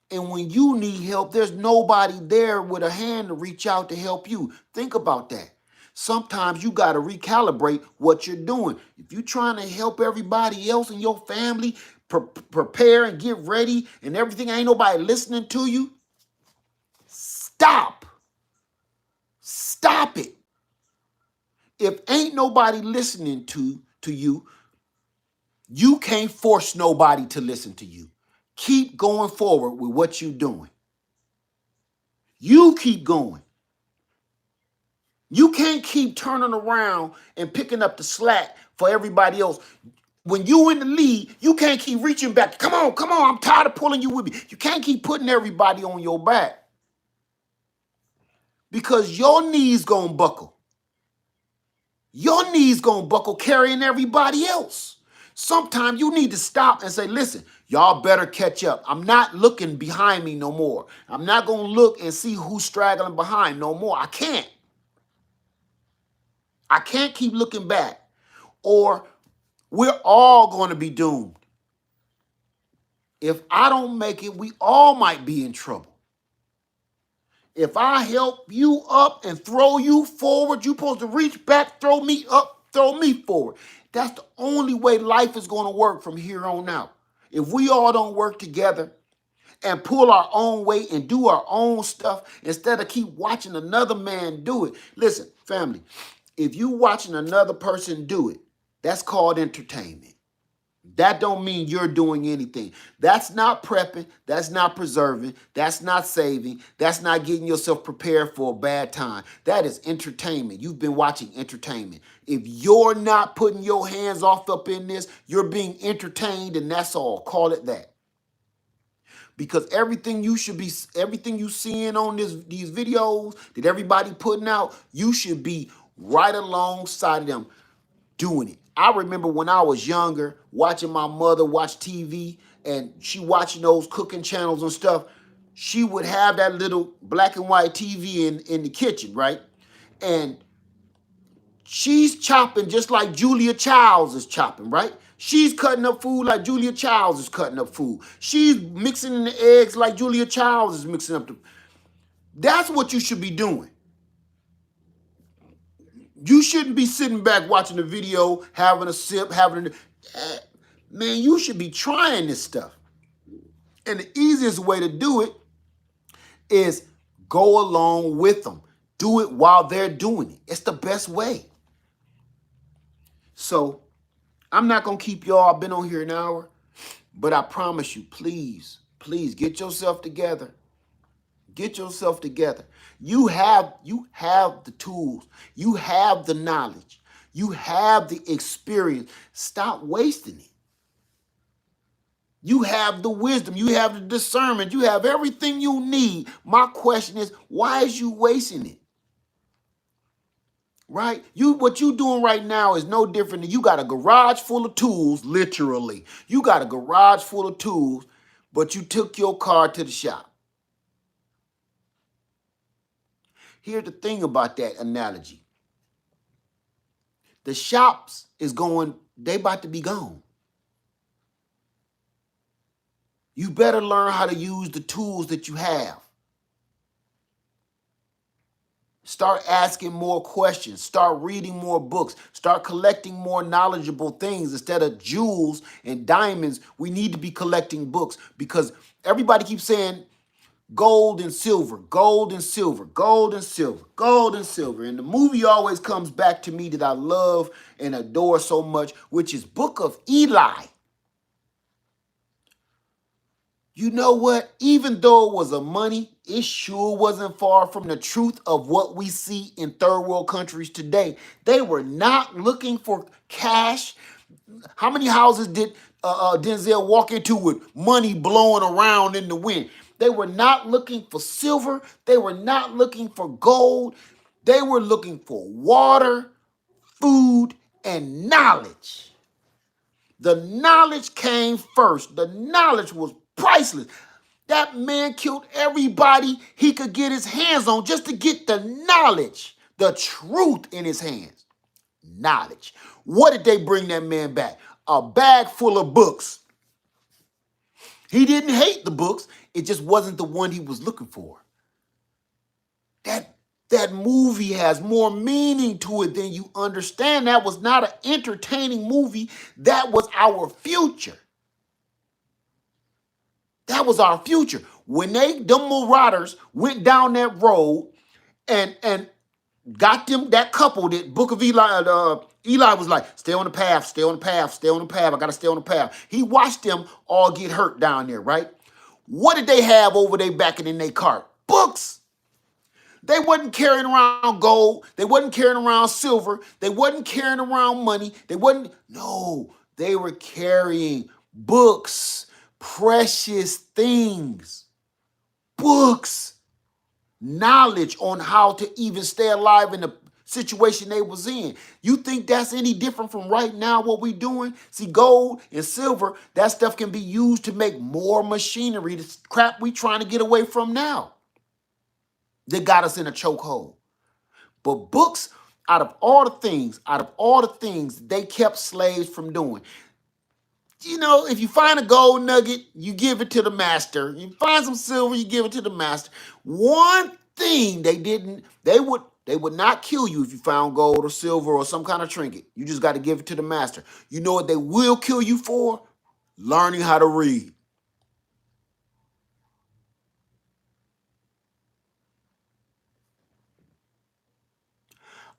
and when you need help, there's nobody there with a hand to reach out to help you. Think about that. Sometimes you got to recalibrate what you're doing. If you're trying to help everybody else in your family prepare and get ready and everything, ain't nobody listening to you, stop. Stop it. If ain't nobody listening to you, you can't force nobody to listen to you. Keep going forward with what you're doing. You keep going. You can't keep turning around and picking up the slack for everybody else. When you in the lead, you can't keep reaching back. Come on, I'm tired of pulling you with me. You can't keep putting everybody on your back because your knees gonna buckle. Your knees gonna buckle carrying everybody else. Sometimes you need to stop and say, listen, y'all better catch up. I'm not looking behind me no more. I'm not gonna look and see who's straggling behind no more. I can't. I can't keep looking back, or we're all going to be doomed. If I don't make it, we all might be in trouble. If I help you up and throw you forward, you're supposed to reach back, throw me up, throw me forward. That's the only way life is going to work from here on out. If we all don't work together and pull our own weight and do our own stuff instead of keep watching another man do it. Listen, family, if you watching another person do it, that's called entertainment. That don't mean you're doing anything. That's not prepping. That's not preserving. That's not saving. That's not getting yourself prepared for a bad time. That is entertainment. You've been watching entertainment. If you're not putting your hands off up in this, you're being entertained, and that's all. Call it that. Because everything you seeing on these videos that everybody putting out, you should be right alongside of them doing it. I remember when I was younger, watching my mother watch TV, and she watching those cooking channels and stuff. She would have that little black and white TV in the kitchen, right? And she's chopping just like Julia Childs is chopping, right? She's cutting up food like Julia Childs is cutting up food. She's mixing in the eggs like Julia Childs is mixing up the. That's what you should be doing. You shouldn't be sitting back watching the video, having a sip, man, you should be trying this stuff. And the easiest way to do it is go along with them. Do it while they're doing it. It's the best way. So I'm not going to keep y'all. I've been on here an hour, but I promise you, please, please get yourself together. Get yourself together. You have the tools. You have the knowledge. You have the experience. Stop wasting it. You have the wisdom. You have the discernment. You have everything you need. My question is, why is you wasting it? Right? What you doing right now is no different than you got a garage full of tools, literally. You got a garage full of tools, but you took your car to the shop. Here's the thing about that analogy. The shops they about to be gone. You better learn how to use the tools that you have. Start asking more questions. Start reading more books. Start collecting more knowledgeable things instead of jewels and diamonds. We need to be collecting books because everybody keeps saying gold and silver, gold and silver, gold and silver, gold and silver. And the movie always comes back to me that I love and adore so much, which is Book of Eli. You know what? Even though it was a money, it sure wasn't far from the truth of what we see in third world countries today. They were not looking for cash. How many houses did Denzel walk into with money blowing around in the wind? They were not looking for silver. They were not looking for gold. They were looking for water, food, and knowledge. The knowledge came first. The knowledge was priceless. That man killed everybody he could get his hands on just to get the knowledge, the truth in his hands. Knowledge. What did they bring that man back? A bag full of books. He didn't hate the books. It just wasn't the one he was looking for. That movie has more meaning to it than you understand. That was not an entertaining movie. That was our future. That was our future. When them marauders went down that road and got them, that couple, that Book of Eli, Eli was like, stay on the path, stay on the path, stay on the path. I got to stay on the path. He watched them all get hurt down there, right? What did they have over their back and in their cart? Books. They wasn't carrying around gold. They wasn't carrying around silver. They wasn't carrying around money. No, they were carrying books, precious things, books, knowledge on how to even stay alive in the situation they was in. You think that's any different from right now what we doing? See, gold and silver, that stuff can be used to make more machinery, the crap we trying to get away from now. They got us in a chokehold. But books, out of all the things they kept slaves from doing, you know, if you find a gold nugget, you give it to the master. You find some silver, you give it to the master. One thing they would not kill you if you found gold or silver or some kind of trinket. You just got to give it to the master. You know what they will kill you for? Learning how to read.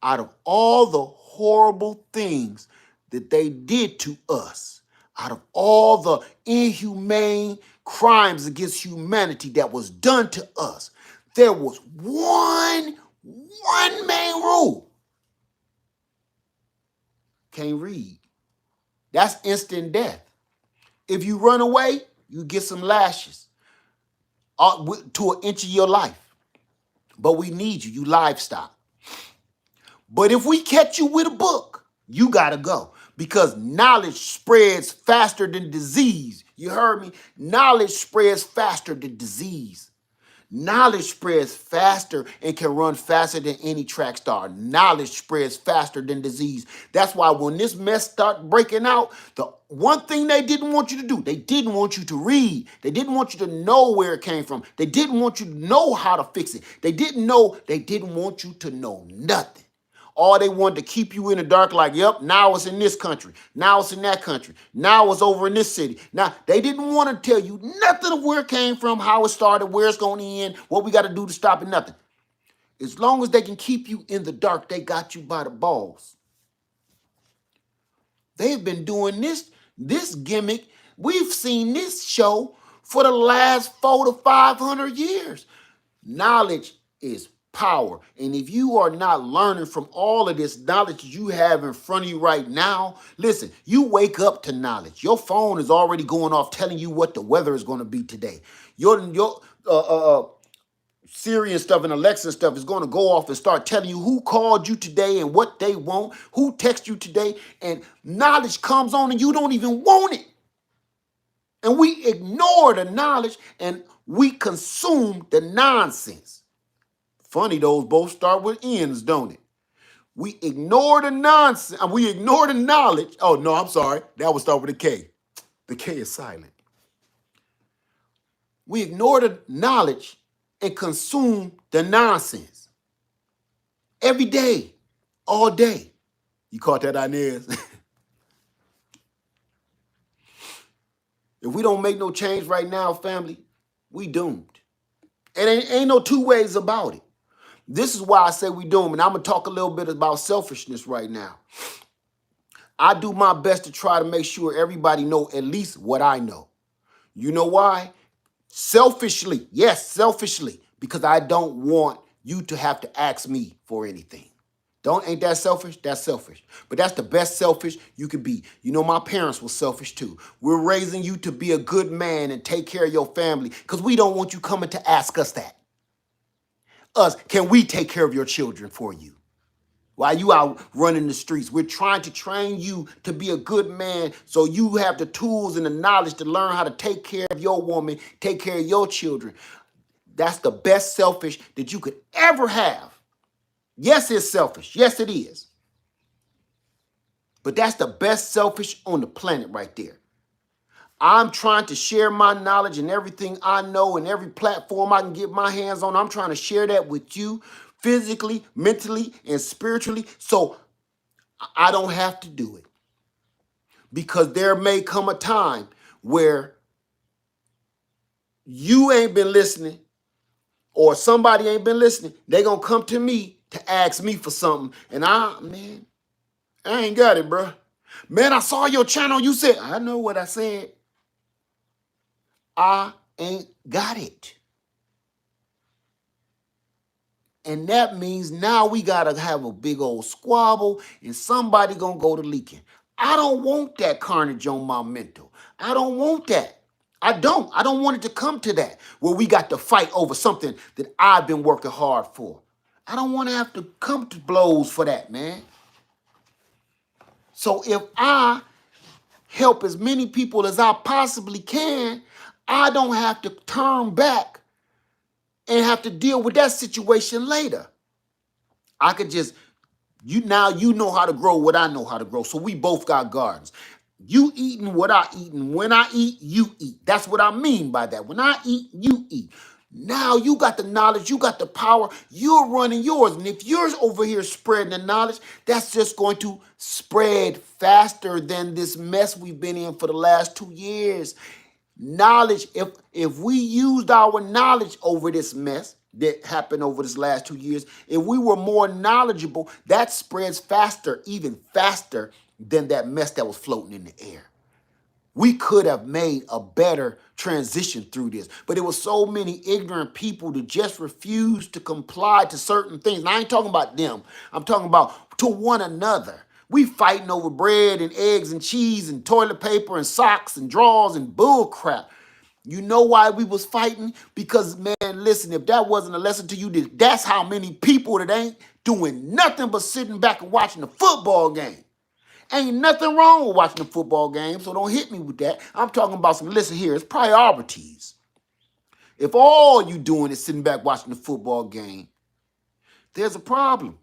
Out of all the horrible things that they did to us, out of all the inhumane crimes against humanity that was done to us, there was one main rule. Can't read. That's instant death. If you run away, you get some lashes to an inch of your life. But we need you, you livestock. But if we catch you with a book, you got to go because knowledge spreads faster than disease. You heard me? Knowledge spreads faster than disease. Knowledge spreads faster and can run faster than any track star. Knowledge spreads faster than disease. That's why when this mess start breaking out, the one thing they didn't want you to do, they didn't want you to read. They didn't want you to know where it came from. They didn't want you to know how to fix it. They didn't want you to know nothing. Or they wanted to keep you in the dark like, yep, now it's in this country. Now it's in that country. Now it's over in this city. Now, they didn't want to tell you nothing of where it came from, how it started, where it's going to end, what we got to do to stop it, nothing. As long as they can keep you in the dark, they got you by the balls. They've been doing this gimmick. We've seen this show for the last 400 to 500 years. Knowledge is power. And if you are not learning from all of this knowledge you have in front of you right now, listen, you wake up to knowledge. Your phone is already going off telling you what the weather is going to be today. Your Siri and stuff and Alexa and stuff is going to go off and start telling you who called you today and what they want, who texted you today, and knowledge comes on and you don't even want it. And we ignore the knowledge and we consume the nonsense. Funny, those both start with N's, don't it? We ignore the nonsense. We ignore the knowledge. Oh, no, I'm sorry. That would start with a K. The K is silent. We ignore the knowledge and consume the nonsense. Every day, all day. You caught that, Inez? If we don't make no change right now, family, we doomed. And ain't no two ways about it. This is why I say we doomed. And I'm going to talk a little bit about selfishness right now. I do my best to try to make sure everybody know at least what I know. You know why? Selfishly. Yes, selfishly. Because I don't want you to have to ask me for anything. Ain't that selfish? That's selfish. But that's the best selfish you could be. You know, my parents were selfish too. We're raising you to be a good man and take care of your family because we don't want you coming to ask us that. Can we take care of your children for you? While you out running the streets, we're trying to train you to be a good man so you have the tools and the knowledge to learn how to take care of your woman, take care of your children. That's the best selfish that you could ever have. Yes, it's selfish. Yes, it is. But that's the best selfish on the planet right there. I'm trying to share my knowledge and everything I know and every platform I can get my hands on. I'm trying to share that with you physically, mentally, and spiritually so I don't have to do it. Because there may come a time where you ain't been listening or somebody ain't been listening. They gonna come to me to ask me for something. And I ain't got it, bro. Man, I saw your channel. You said, I know what I said. I ain't got it. And that means now we got to have a big old squabble and somebody going to go to leaking. I don't want that carnage on my mental. I don't want that. I don't want it to come to that where we got to fight over something that I've been working hard for. I don't want to have to come to blows for that, man. So if I help as many people as I possibly can, I don't have to turn back and have to deal with that situation later. I could just You know how to grow what I know how to grow. So we both got gardens. You eating what I eat, and when I eat, you eat. That's what I mean by that. When I eat, you eat. Now you got the knowledge, you got the power, you're running yours. And if you're over here spreading the knowledge, that's just going to spread faster than this mess we've been in for the last 2 years. Knowledge, if we used our knowledge over this mess that happened over this last 2 years, if we were more knowledgeable, that spreads faster, even faster than that mess that was floating in the air. We could have made a better transition through this, but it was so many ignorant people that just refused to comply to certain things. And I ain't talking about them. I'm talking about to one another. We fighting over bread and eggs and cheese and toilet paper and socks and drawers and bull crap. You know why we was fighting? Because, man, listen, if that wasn't a lesson to you, that's how many people that ain't doing nothing but sitting back and watching the football game. Ain't nothing wrong with watching the football game, so don't hit me with that. I'm talking about some, listen here, it's priorities. If all you doing is sitting back watching the football game, there's a problem.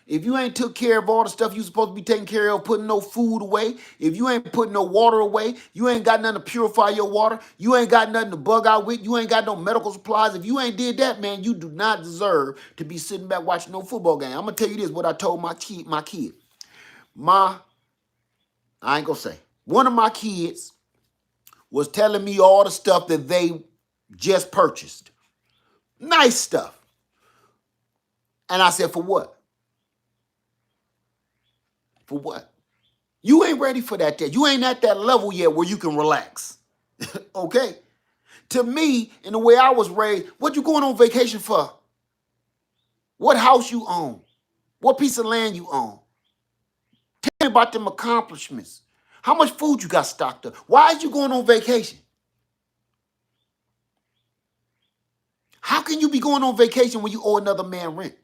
If you ain't took care of all the stuff you supposed to be taking care of, putting no food away, if you ain't putting no water away, you ain't got nothing to purify your water, you ain't got nothing to bug out with, you ain't got no medical supplies, if you ain't did that, man, you do not deserve to be sitting back watching no football game. I'm going to tell you this, what I told my kid. I ain't gonna say. One of my kids was telling me all the stuff that they just purchased. Nice stuff. And I said, for what? For what? You ain't ready for that yet. You ain't at that level yet where you can relax. Okay? To me, in the way I was raised, what you going on vacation for? What house you own? What piece of land you own? Tell me about them accomplishments. How much food you got stocked up? Why is you going on vacation? How can you be going on vacation when you owe another man rent?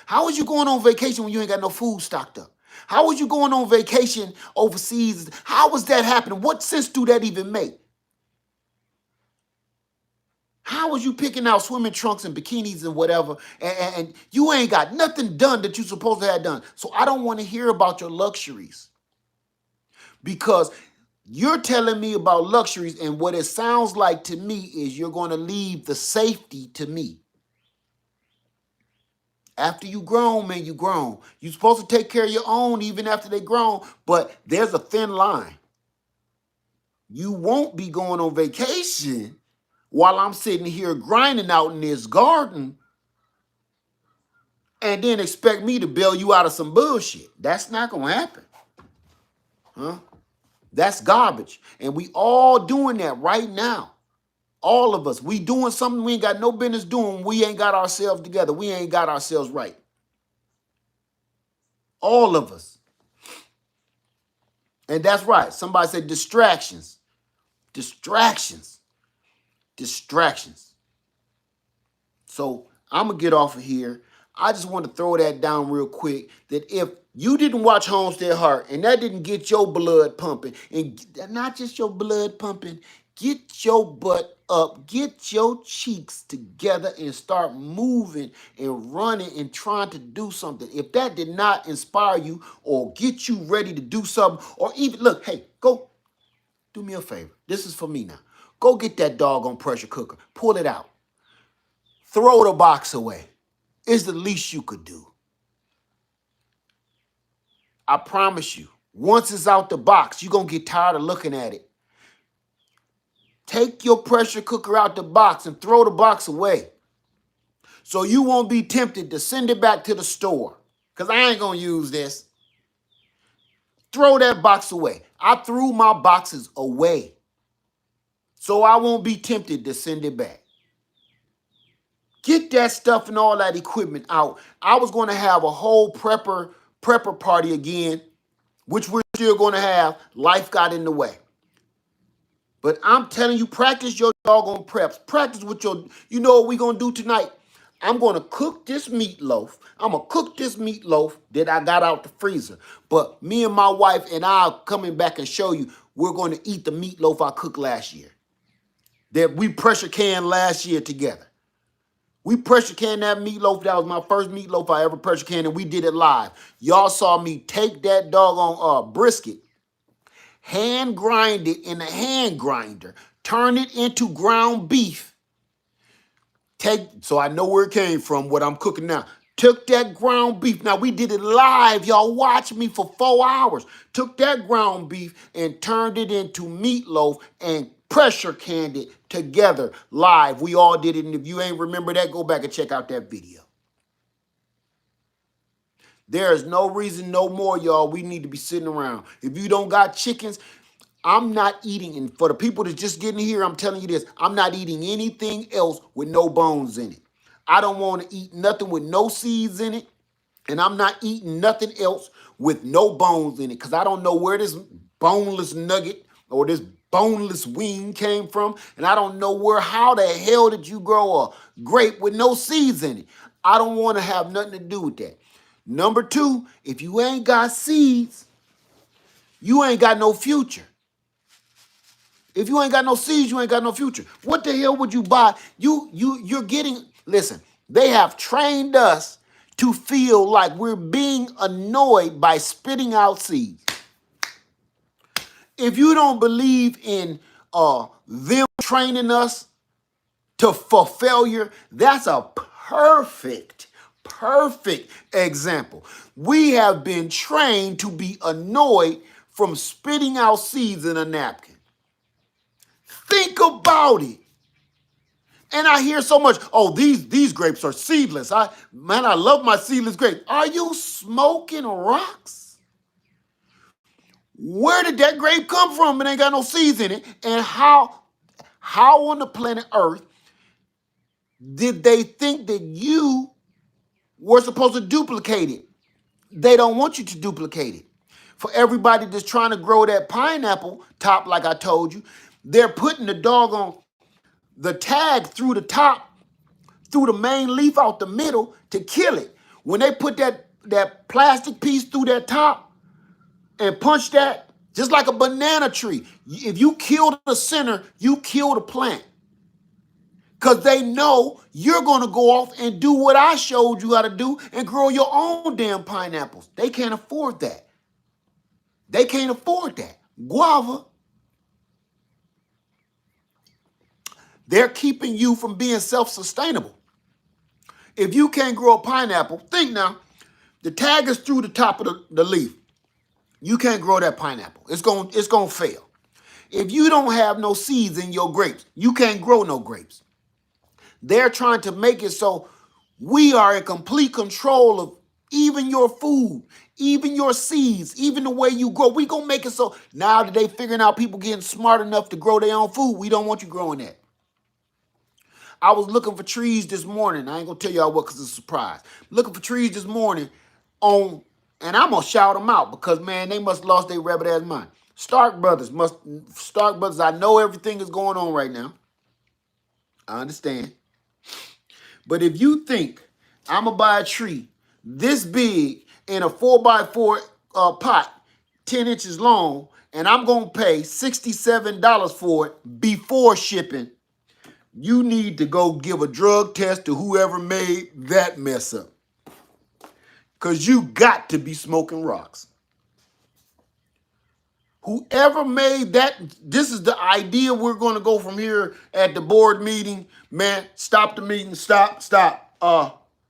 How is you going on vacation when you ain't got no food stocked up? How is you going on vacation overseas? How was that happening? What sense do that even make? How was you picking out swimming trunks and bikinis and whatever, and you ain't got nothing done that you supposed to have done? So I don't want to hear about your luxuries, because you're telling me about luxuries, and what it sounds like to me is you're going to leave the safety to me. After you grown, man, you grown. You're supposed to take care of your own even after they grown, but there's a thin line. You won't be going on vacation while I'm sitting here grinding out in this garden and then expect me to bail you out of some bullshit. That's not going to happen. Huh? That's garbage. And we all doing that right now. All of us. We doing something we ain't got no business doing. We ain't got ourselves together. We ain't got ourselves right. All of us. And that's right. Somebody said distractions. Distractions. Distractions. So I'm going to get off of here. I just want to throw that down real quick, that if you didn't watch Homestead Heart and that didn't get your blood pumping, and not just your blood pumping, get your butt up, get your cheeks together and start moving and running and trying to do something. If that did not inspire you or get you ready to do something, or even, look, hey, go do me a favor. This is for me now. Go get that doggone pressure cooker. Pull it out. Throw the box away. It's the least you could do. I promise you, once it's out the box, you're going to get tired of looking at it. Take your pressure cooker out the box and throw the box away, so you won't be tempted to send it back to the store, because I ain't going to use this. Throw that box away. I threw my boxes away, so I won't be tempted to send it back. Get that stuff and all that equipment out. I was going to have a whole prepper party again, which we're still going to have. Life got in the way. But I'm telling you, practice your doggone preps. Practice with your, you know what we're going to do tonight? I'm going to cook this meatloaf. I'm going to cook this meatloaf that I got out the freezer. But me and my wife and I are coming back and show you, we're going to eat the meatloaf I cooked last year, that we pressure canned last year together. We pressure canned that meatloaf. That was my first meatloaf I ever pressure canned, and we did it live. Y'all saw me take that doggone brisket, hand grind it in a hand grinder, turn it into ground beef. So I know where it came from, what I'm cooking now. Took that ground beef. Now we did it live. Y'all watched me for 4 hours. Took that ground beef and turned it into meatloaf and pressure canned it together live. We all did it. And if you ain't remember that, go back and check out that video. There is no reason no more, y'all. We need to be sitting around. If you don't got chickens, I'm not eating. And for the people that's just getting here, I'm telling you this. I'm not eating anything else with no bones in it. I don't want to eat nothing with no seeds in it. And I'm not eating nothing else with no bones in it. Because I don't know where this boneless nugget or this boneless wing came from. And I don't know how the hell did you grow a grape with no seeds in it. I don't want to have nothing to do with that. Number two, if you ain't got seeds, you ain't got no future. If you ain't got no seeds, you ain't got no future. What the hell would you buy? You're getting, listen, they have trained us to feel like we're being annoyed by spitting out seeds. If you don't believe in them training us for failure, that's a perfect example. We have been trained to be annoyed from spitting out seeds in a napkin. Think about it. And I hear so much, oh, these grapes are seedless. I love my seedless grapes. Are you smoking rocks? Where did that grape come from? It ain't got no seeds in it. And how on the planet Earth did they think that you were supposed to duplicate it? They don't want you to duplicate it. For everybody that's trying to grow that pineapple top, like I told you, they're putting the tag through the top, through the main leaf out the middle to kill it. When they put that plastic piece through that top and punch that, just like a banana tree, if you kill the center, you kill the plant. Because they know you're going to go off and do what I showed you how to do and grow your own damn pineapples. They can't afford that. They can't afford that. Guava, they're keeping you from being self-sustainable. If you can't grow a pineapple, think now, the tag is through the top of the leaf. You can't grow that pineapple. It's going to fail. If you don't have no seeds in your grapes, you can't grow no grapes. They're trying to make it so we are in complete control of even your food, even your seeds, even the way you grow. We going to make it so now that they figuring out people getting smart enough to grow their own food, we don't want you growing that. I was looking for trees this morning. I ain't going to tell y'all what because it's a surprise. Looking for trees this morning and I'm going to shout them out because, man, they must have lost their rabbit ass mind. Stark Brothers, I know everything is going on right now. I understand. But if you think I'm going to buy a tree this big in a 4x4 pot, 10 inches long, and I'm going to pay $67 for it before shipping, you need to go give a drug test to whoever made that mess up. Because you got to be smoking rocks. Whoever made that, this is the idea we're going to go from here at the board meeting. Man, stop the meeting. Stop.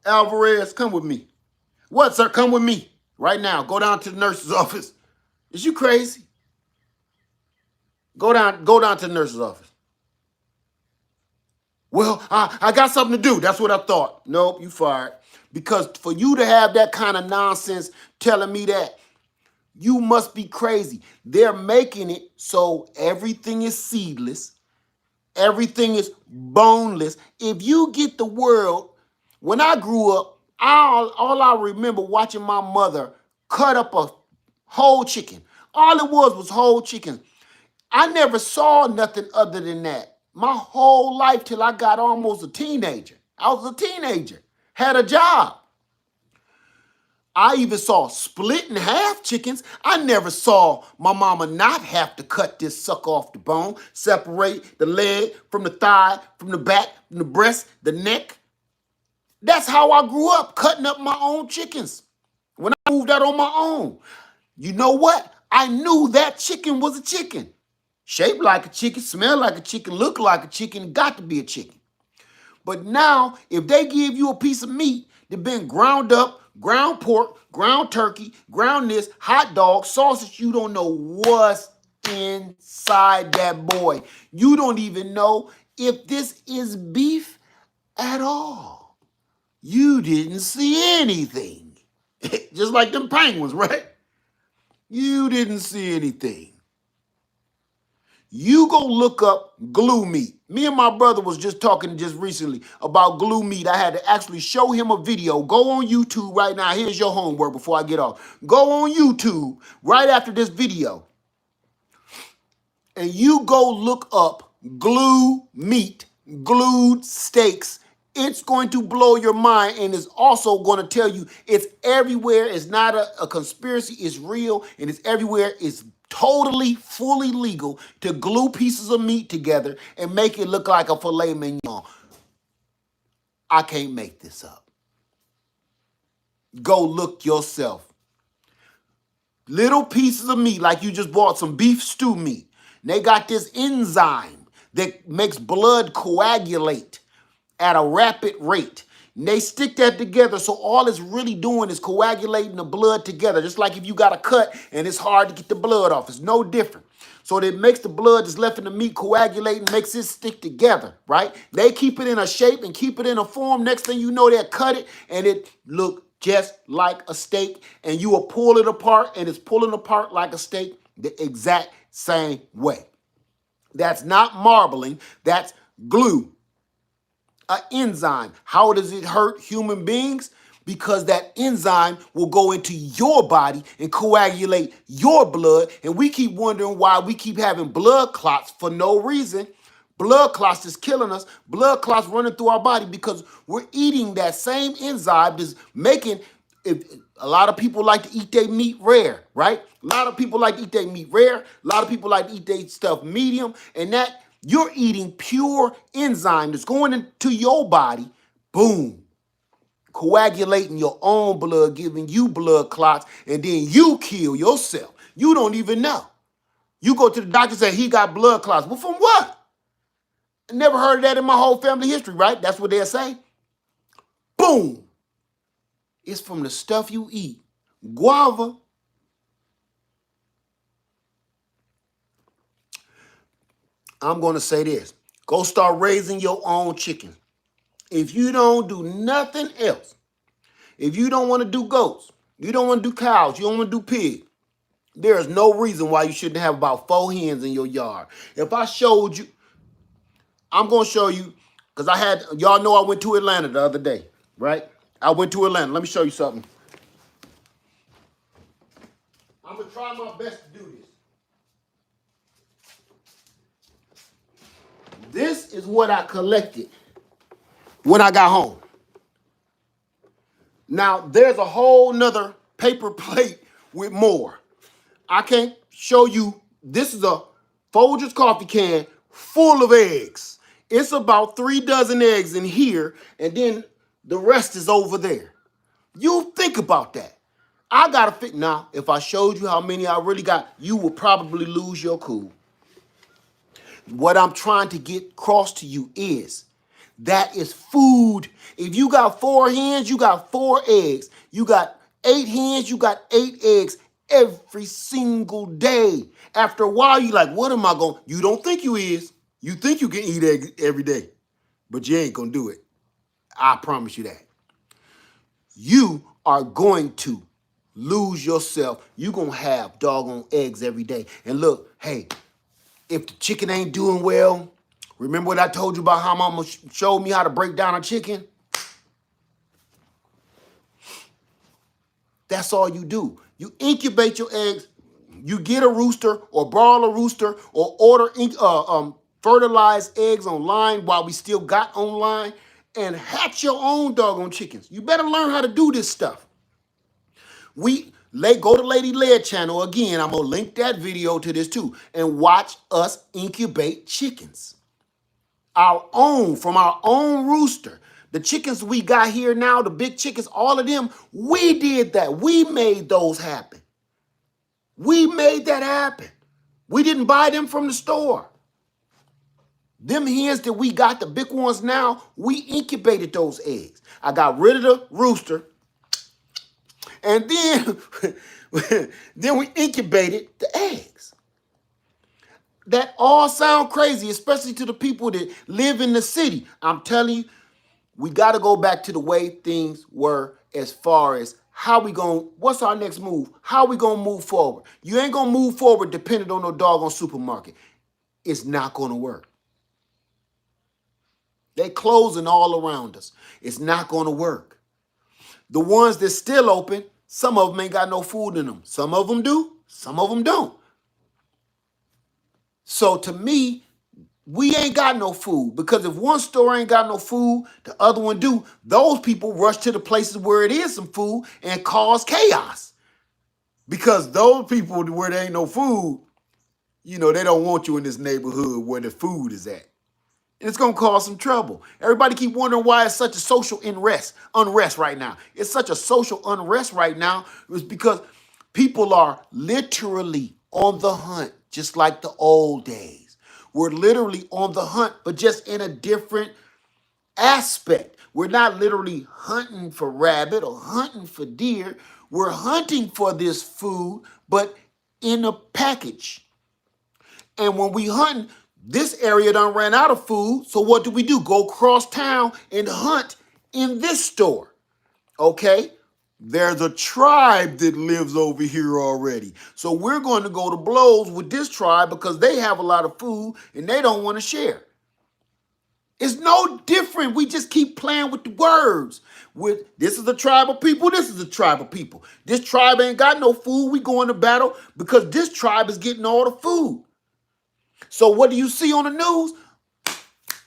Alvarez, come with me. What, sir? Come with me right now. Go down to the nurse's office. Is you crazy? Go down to the nurse's office. Well, I got something to do. That's what I thought. Nope, you fired. Because for you to have that kind of nonsense telling me that, you must be crazy. They're making it so everything is seedless. Everything is boneless. If you get the world, when I grew up, all I remember watching my mother cut up a whole chicken. All it was whole chicken. I never saw nothing other than that. My whole life till I got almost a teenager. I was a teenager, had a job. I even saw split in half chickens. I never saw my mama not have to cut this sucker off the bone, separate the leg from the thigh, from the back, from the breast, the neck. That's how I grew up, cutting up my own chickens. When I moved out on my own, you know what? I knew that chicken was a chicken. Shaped like a chicken, smelled like a chicken, looked like a chicken, got to be a chicken. But now, if they give you a piece of meat that been ground up, ground pork, ground turkey, ground this, hot dog, sausage, you don't know what's inside that boy. You don't even know if this is beef at all. You didn't see anything. Just like them penguins, right? You didn't see anything. You go look up glue meat. Me and my brother was just talking just recently about glue meat. I had to actually show him a video. Go on YouTube right now. Here's your homework before I get off. Go on YouTube right after this video and you go look up glue meat, glued steaks. It's going to blow your mind, and it's also going to tell you it's everywhere. It's not a conspiracy. It's real, and it's everywhere. It's totally, fully legal to glue pieces of meat together and make it look like a filet mignon. I can't make this up. Go look yourself. Little pieces of meat, like you just bought some beef stew meat. They got this enzyme that makes blood coagulate at a rapid rate. And they stick that together, so all it's really doing is coagulating the blood together. Just like if you got a cut and it's hard to get the blood off. It's no different. So it makes the blood that's left in the meat coagulate and makes it stick together, right? They keep it in a shape and keep it in a form. Next thing you know, they'll cut it and it look just like a steak. And you will pull it apart and it's pulling apart like a steak the exact same way. That's not marbling, that's glue. An enzyme. How does it hurt human beings? Because that enzyme will go into your body and coagulate your blood. And we keep wondering why we keep having blood clots for no reason. Blood clots is killing us. Blood clots running through our body because we're eating that same enzyme that's making. If a lot of people like to eat their meat rare, right? A lot of people like to eat their meat rare. A lot of people like to eat their stuff medium. And that you're eating pure enzyme that's going into your body, boom, coagulating your own blood, giving you blood clots, and then you kill yourself. You don't even know. You go to the doctor and say, he got blood clots. Well, from what? I never heard of that in my whole family history, right? That's what they'll say. Boom. It's from the stuff you eat. Guava. I'm going to say this. Go start raising your own chicken. If you don't do nothing else, if you don't want to do goats, you don't want to do cows, you don't want to do pigs, there is no reason why you shouldn't have about 4 hens in your yard. If I showed you, I'm going to show you, because y'all know I went to Atlanta the other day, right? I went to Atlanta. Let me show you something. I'm going to try my best to do this. This is what I collected when I got home. Now, there's a whole nother paper plate with more. I can't show you. This is a Folgers coffee can full of eggs. It's about 3 dozen eggs in here, and then the rest is over there. You think about that. I got to fit. Now, if I showed you how many I really got, you would probably lose your cool. What I'm trying to get across to you is that is food. If you got 4 hens, you got 4 eggs. You got 8 hens, you got 8 eggs every single day. After a while, you like, what am I going? You don't think you is. You think you can eat eggs every day, but you ain't going to do it. I promise you that. You are going to lose yourself. You're going to have doggone eggs every day. And look, hey, if the chicken ain't doing well, remember what I told you about how mama showed me how to break down a chicken? That's all you do. You incubate your eggs. You get a rooster or borrow a rooster or order fertilized eggs online while we still got online and hatch your own doggone chickens. You better learn how to do this stuff. Go to Lady Lead channel again. I'm gonna link that video to this too, and watch us incubate chickens. From our own rooster. The chickens we got here now, the big chickens, all of them, we did that. We made those happen. We made that happen. We didn't buy them from the store. Them hens that we got, the big ones now, we incubated those eggs. I got rid of the rooster, and then, then we incubated the eggs. That all sound crazy, especially to the people that live in the city. I'm telling you, we got to go back to the way things were as far as what's our next move? How we going to move forward? You ain't going to move forward dependent on no doggone supermarket. It's not going to work. They closing all around us. It's not going to work. The ones that still open, some of them ain't got no food in them. Some of them do, some of them don't. So to me, we ain't got no food, because if one store ain't got no food, the other one do. Those people rush to the places where it is some food and cause chaos. Because those people where there ain't no food, they don't want you in this neighborhood where the food is at. And it's going to cause some trouble. Everybody keep wondering why it's such a social unrest right now. It's such a social unrest right now. It's because people are literally on the hunt, just like the old days. We're literally on the hunt, but just in a different aspect. We're not literally hunting for rabbit or hunting for deer. We're hunting for this food, but in a package. And when we hunt, this area done ran out of food. So what do? Go across town and hunt in this store. Okay? There's a tribe that lives over here already. So we're going to go to blows with this tribe because they have a lot of food and they don't want to share. It's no different. We just keep playing with the words. This is a tribe of people, this is a tribe of people. This tribe ain't got no food. We go into battle because this tribe is getting all the food. So what do you see on the news?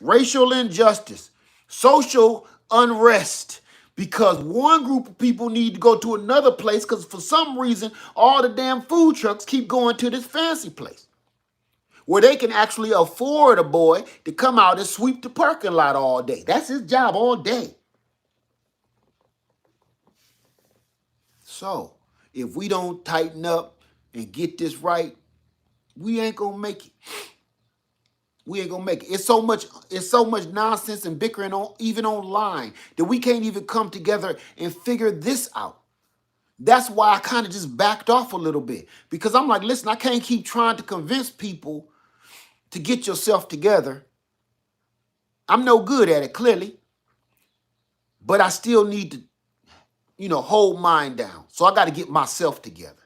Racial injustice, social unrest, because one group of people need to go to another place because for some reason, all the damn food trucks keep going to this fancy place where they can actually afford a boy to come out and sweep the parking lot all day. That's his job all day. So if we don't tighten up and get this right, we ain't gonna make it. We ain't gonna make it. It's so much nonsense and bickering even online that we can't even come together and figure this out. That's why I kind of just backed off a little bit, because I'm like, listen, I can't keep trying to convince people to get yourself together. I'm no good at it, clearly, but I still need to, hold mine down. So I got to get myself together.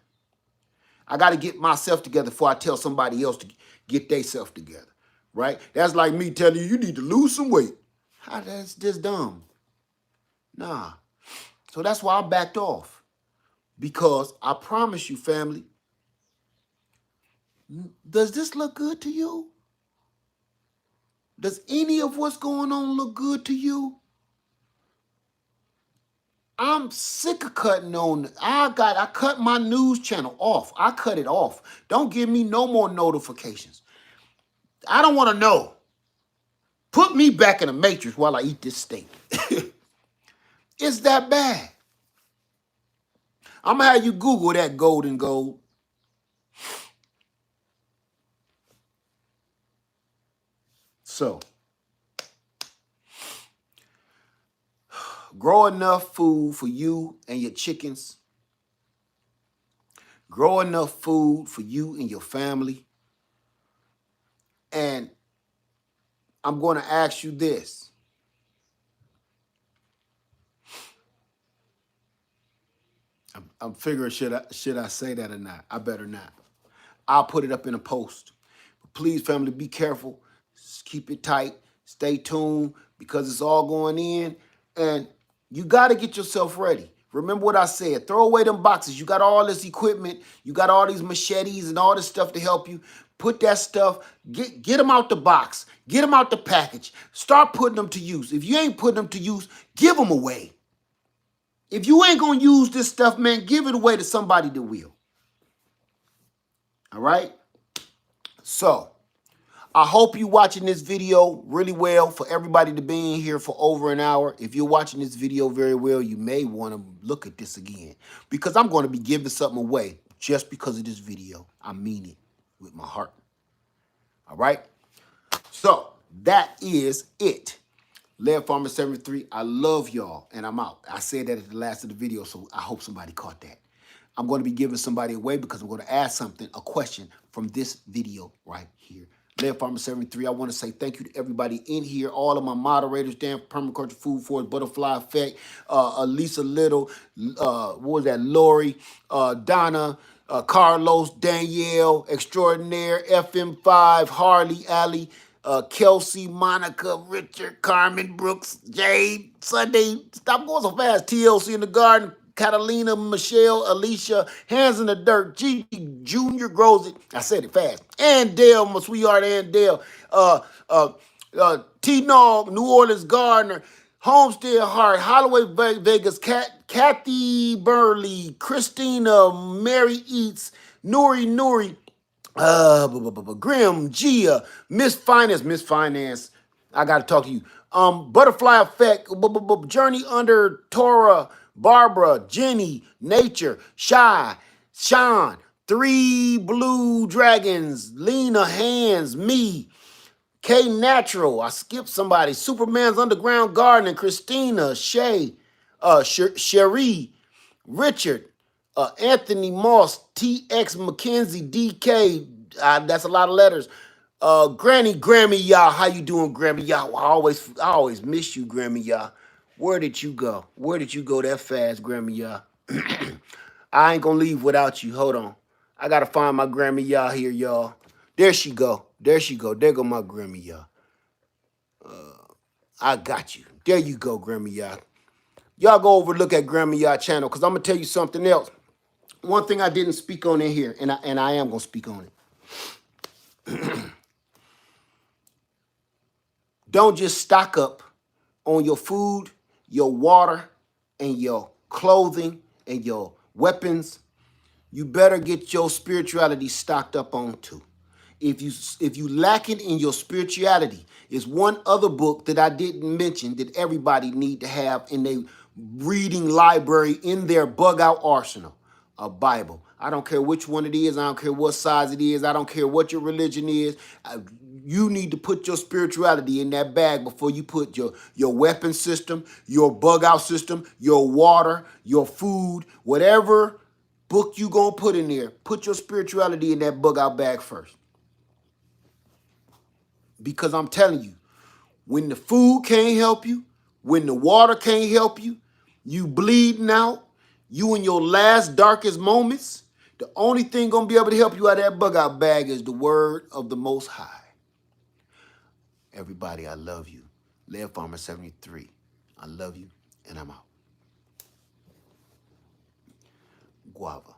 I got to get myself together before I tell somebody else to get themselves together. Right? That's like me telling you need to lose some weight. That's just dumb. Nah. So that's why I backed off. Because I promise you, family, does this look good to you? Does any of what's going on look good to you? I'm sick of cutting on. I cut my news channel off. I cut it off. Don't give me no more notifications. I don't want to know. Put me back in the matrix while I eat this steak. It's that bad. I'm going to have you Google that golden gold. So, grow enough food for you and your chickens. Grow enough food for you and your family. And I'm going to ask you this. I'm figuring, should I say that or not? I better not. I'll put it up in a post. But please, family, be careful. Just keep it tight. Stay tuned because it's all going in. And you got to get yourself ready. Remember what I said. Throw away them boxes. You got all this equipment. You got all these machetes and all this stuff to help you. Put that stuff. Get them out the box. Get them out the package. Start putting them to use. If you ain't putting them to use, give them away. If you ain't going to use this stuff, man, give it away to somebody that will. All right? So, I hope you watching this video really well. For everybody to be in here for over an hour, if you're watching this video very well, you may want to look at this again, because I'm going to be giving something away just because of this video. I mean it with my heart. All right? So that is it. Lead Farmer 73, I love y'all, and I'm out. I said that at the last of the video, so I hope somebody caught that. I'm going to be giving somebody away because I'm going to ask something, a question from this video right here. Lead Farmer 73, I want to say thank you to everybody in here, all of my moderators, Dan Permaculture Food Force, Butterfly Effect, Lisa Little, what was that, Lori, Donna, Carlos, Danielle, Extraordinaire, FM5, Harley, Alley, Kelsey, Monica, Richard, Carmen, Brooks, Jade, Sunday, stop going so fast, TLC in the Garden, Catalina, Michelle, Alicia, Hands in the Dirt, Gigi, Junior Grows, I said it fast, and Dale, my sweetheart, and Dale, T-Nog, New Orleans Gardner, Homestead Heart, Holloway Vegas, Kathy Burley, Christina, Mary Eats, Nuri, Grim, Gia, Miss Finance. I gotta talk to you. Butterfly Effect, Journey Under, Tora, Barbara, Jenny, Nature, Shy, Sean, Three Blue Dragons, Lena Hands, me, K Natural. I skipped somebody. Superman's Underground Gardening, Christina, Shay, Cherie, Richard, Anthony Moss, TX McKenzie, DK. That's a lot of letters. Grammy, y'all. How you doing, Grammy, y'all? I always miss you, Grammy, y'all. Where did you go? Where did you go that fast, Grammy, y'all? I ain't gonna leave without you. Hold on. I gotta find my Grammy, y'all here, y'all. There she go. There she go. There go my Grammy, y'all. I got you. There you go, Grammy, y'all. Y'all go over look at Grammy, y'all channel, because I'm gonna tell you something else. One thing I didn't speak on in here, and I am gonna speak on it. Don't just stock up on your food, your water, and your clothing and your weapons. You better get your spirituality stocked up on too. If you lacking in your spirituality, is one other book that I didn't mention that everybody need to have in their reading library in their bug out arsenal. A Bible. I don't care which one it is. I don't care what size it is. I don't care what your religion is. You need to put your spirituality in that bag before you put your weapon system, your bug out system, your water, your food, whatever book you gonna put in there. Put your spirituality in that bug out bag first. Because I'm telling you, when the food can't help you, when the water can't help you, you bleeding out, you in your last darkest moments, the only thing gonna be able to help you out of that bug out bag is the word of the Most High. Everybody, I love you. Lead Farmer 73. I love you, and I'm out. Guava.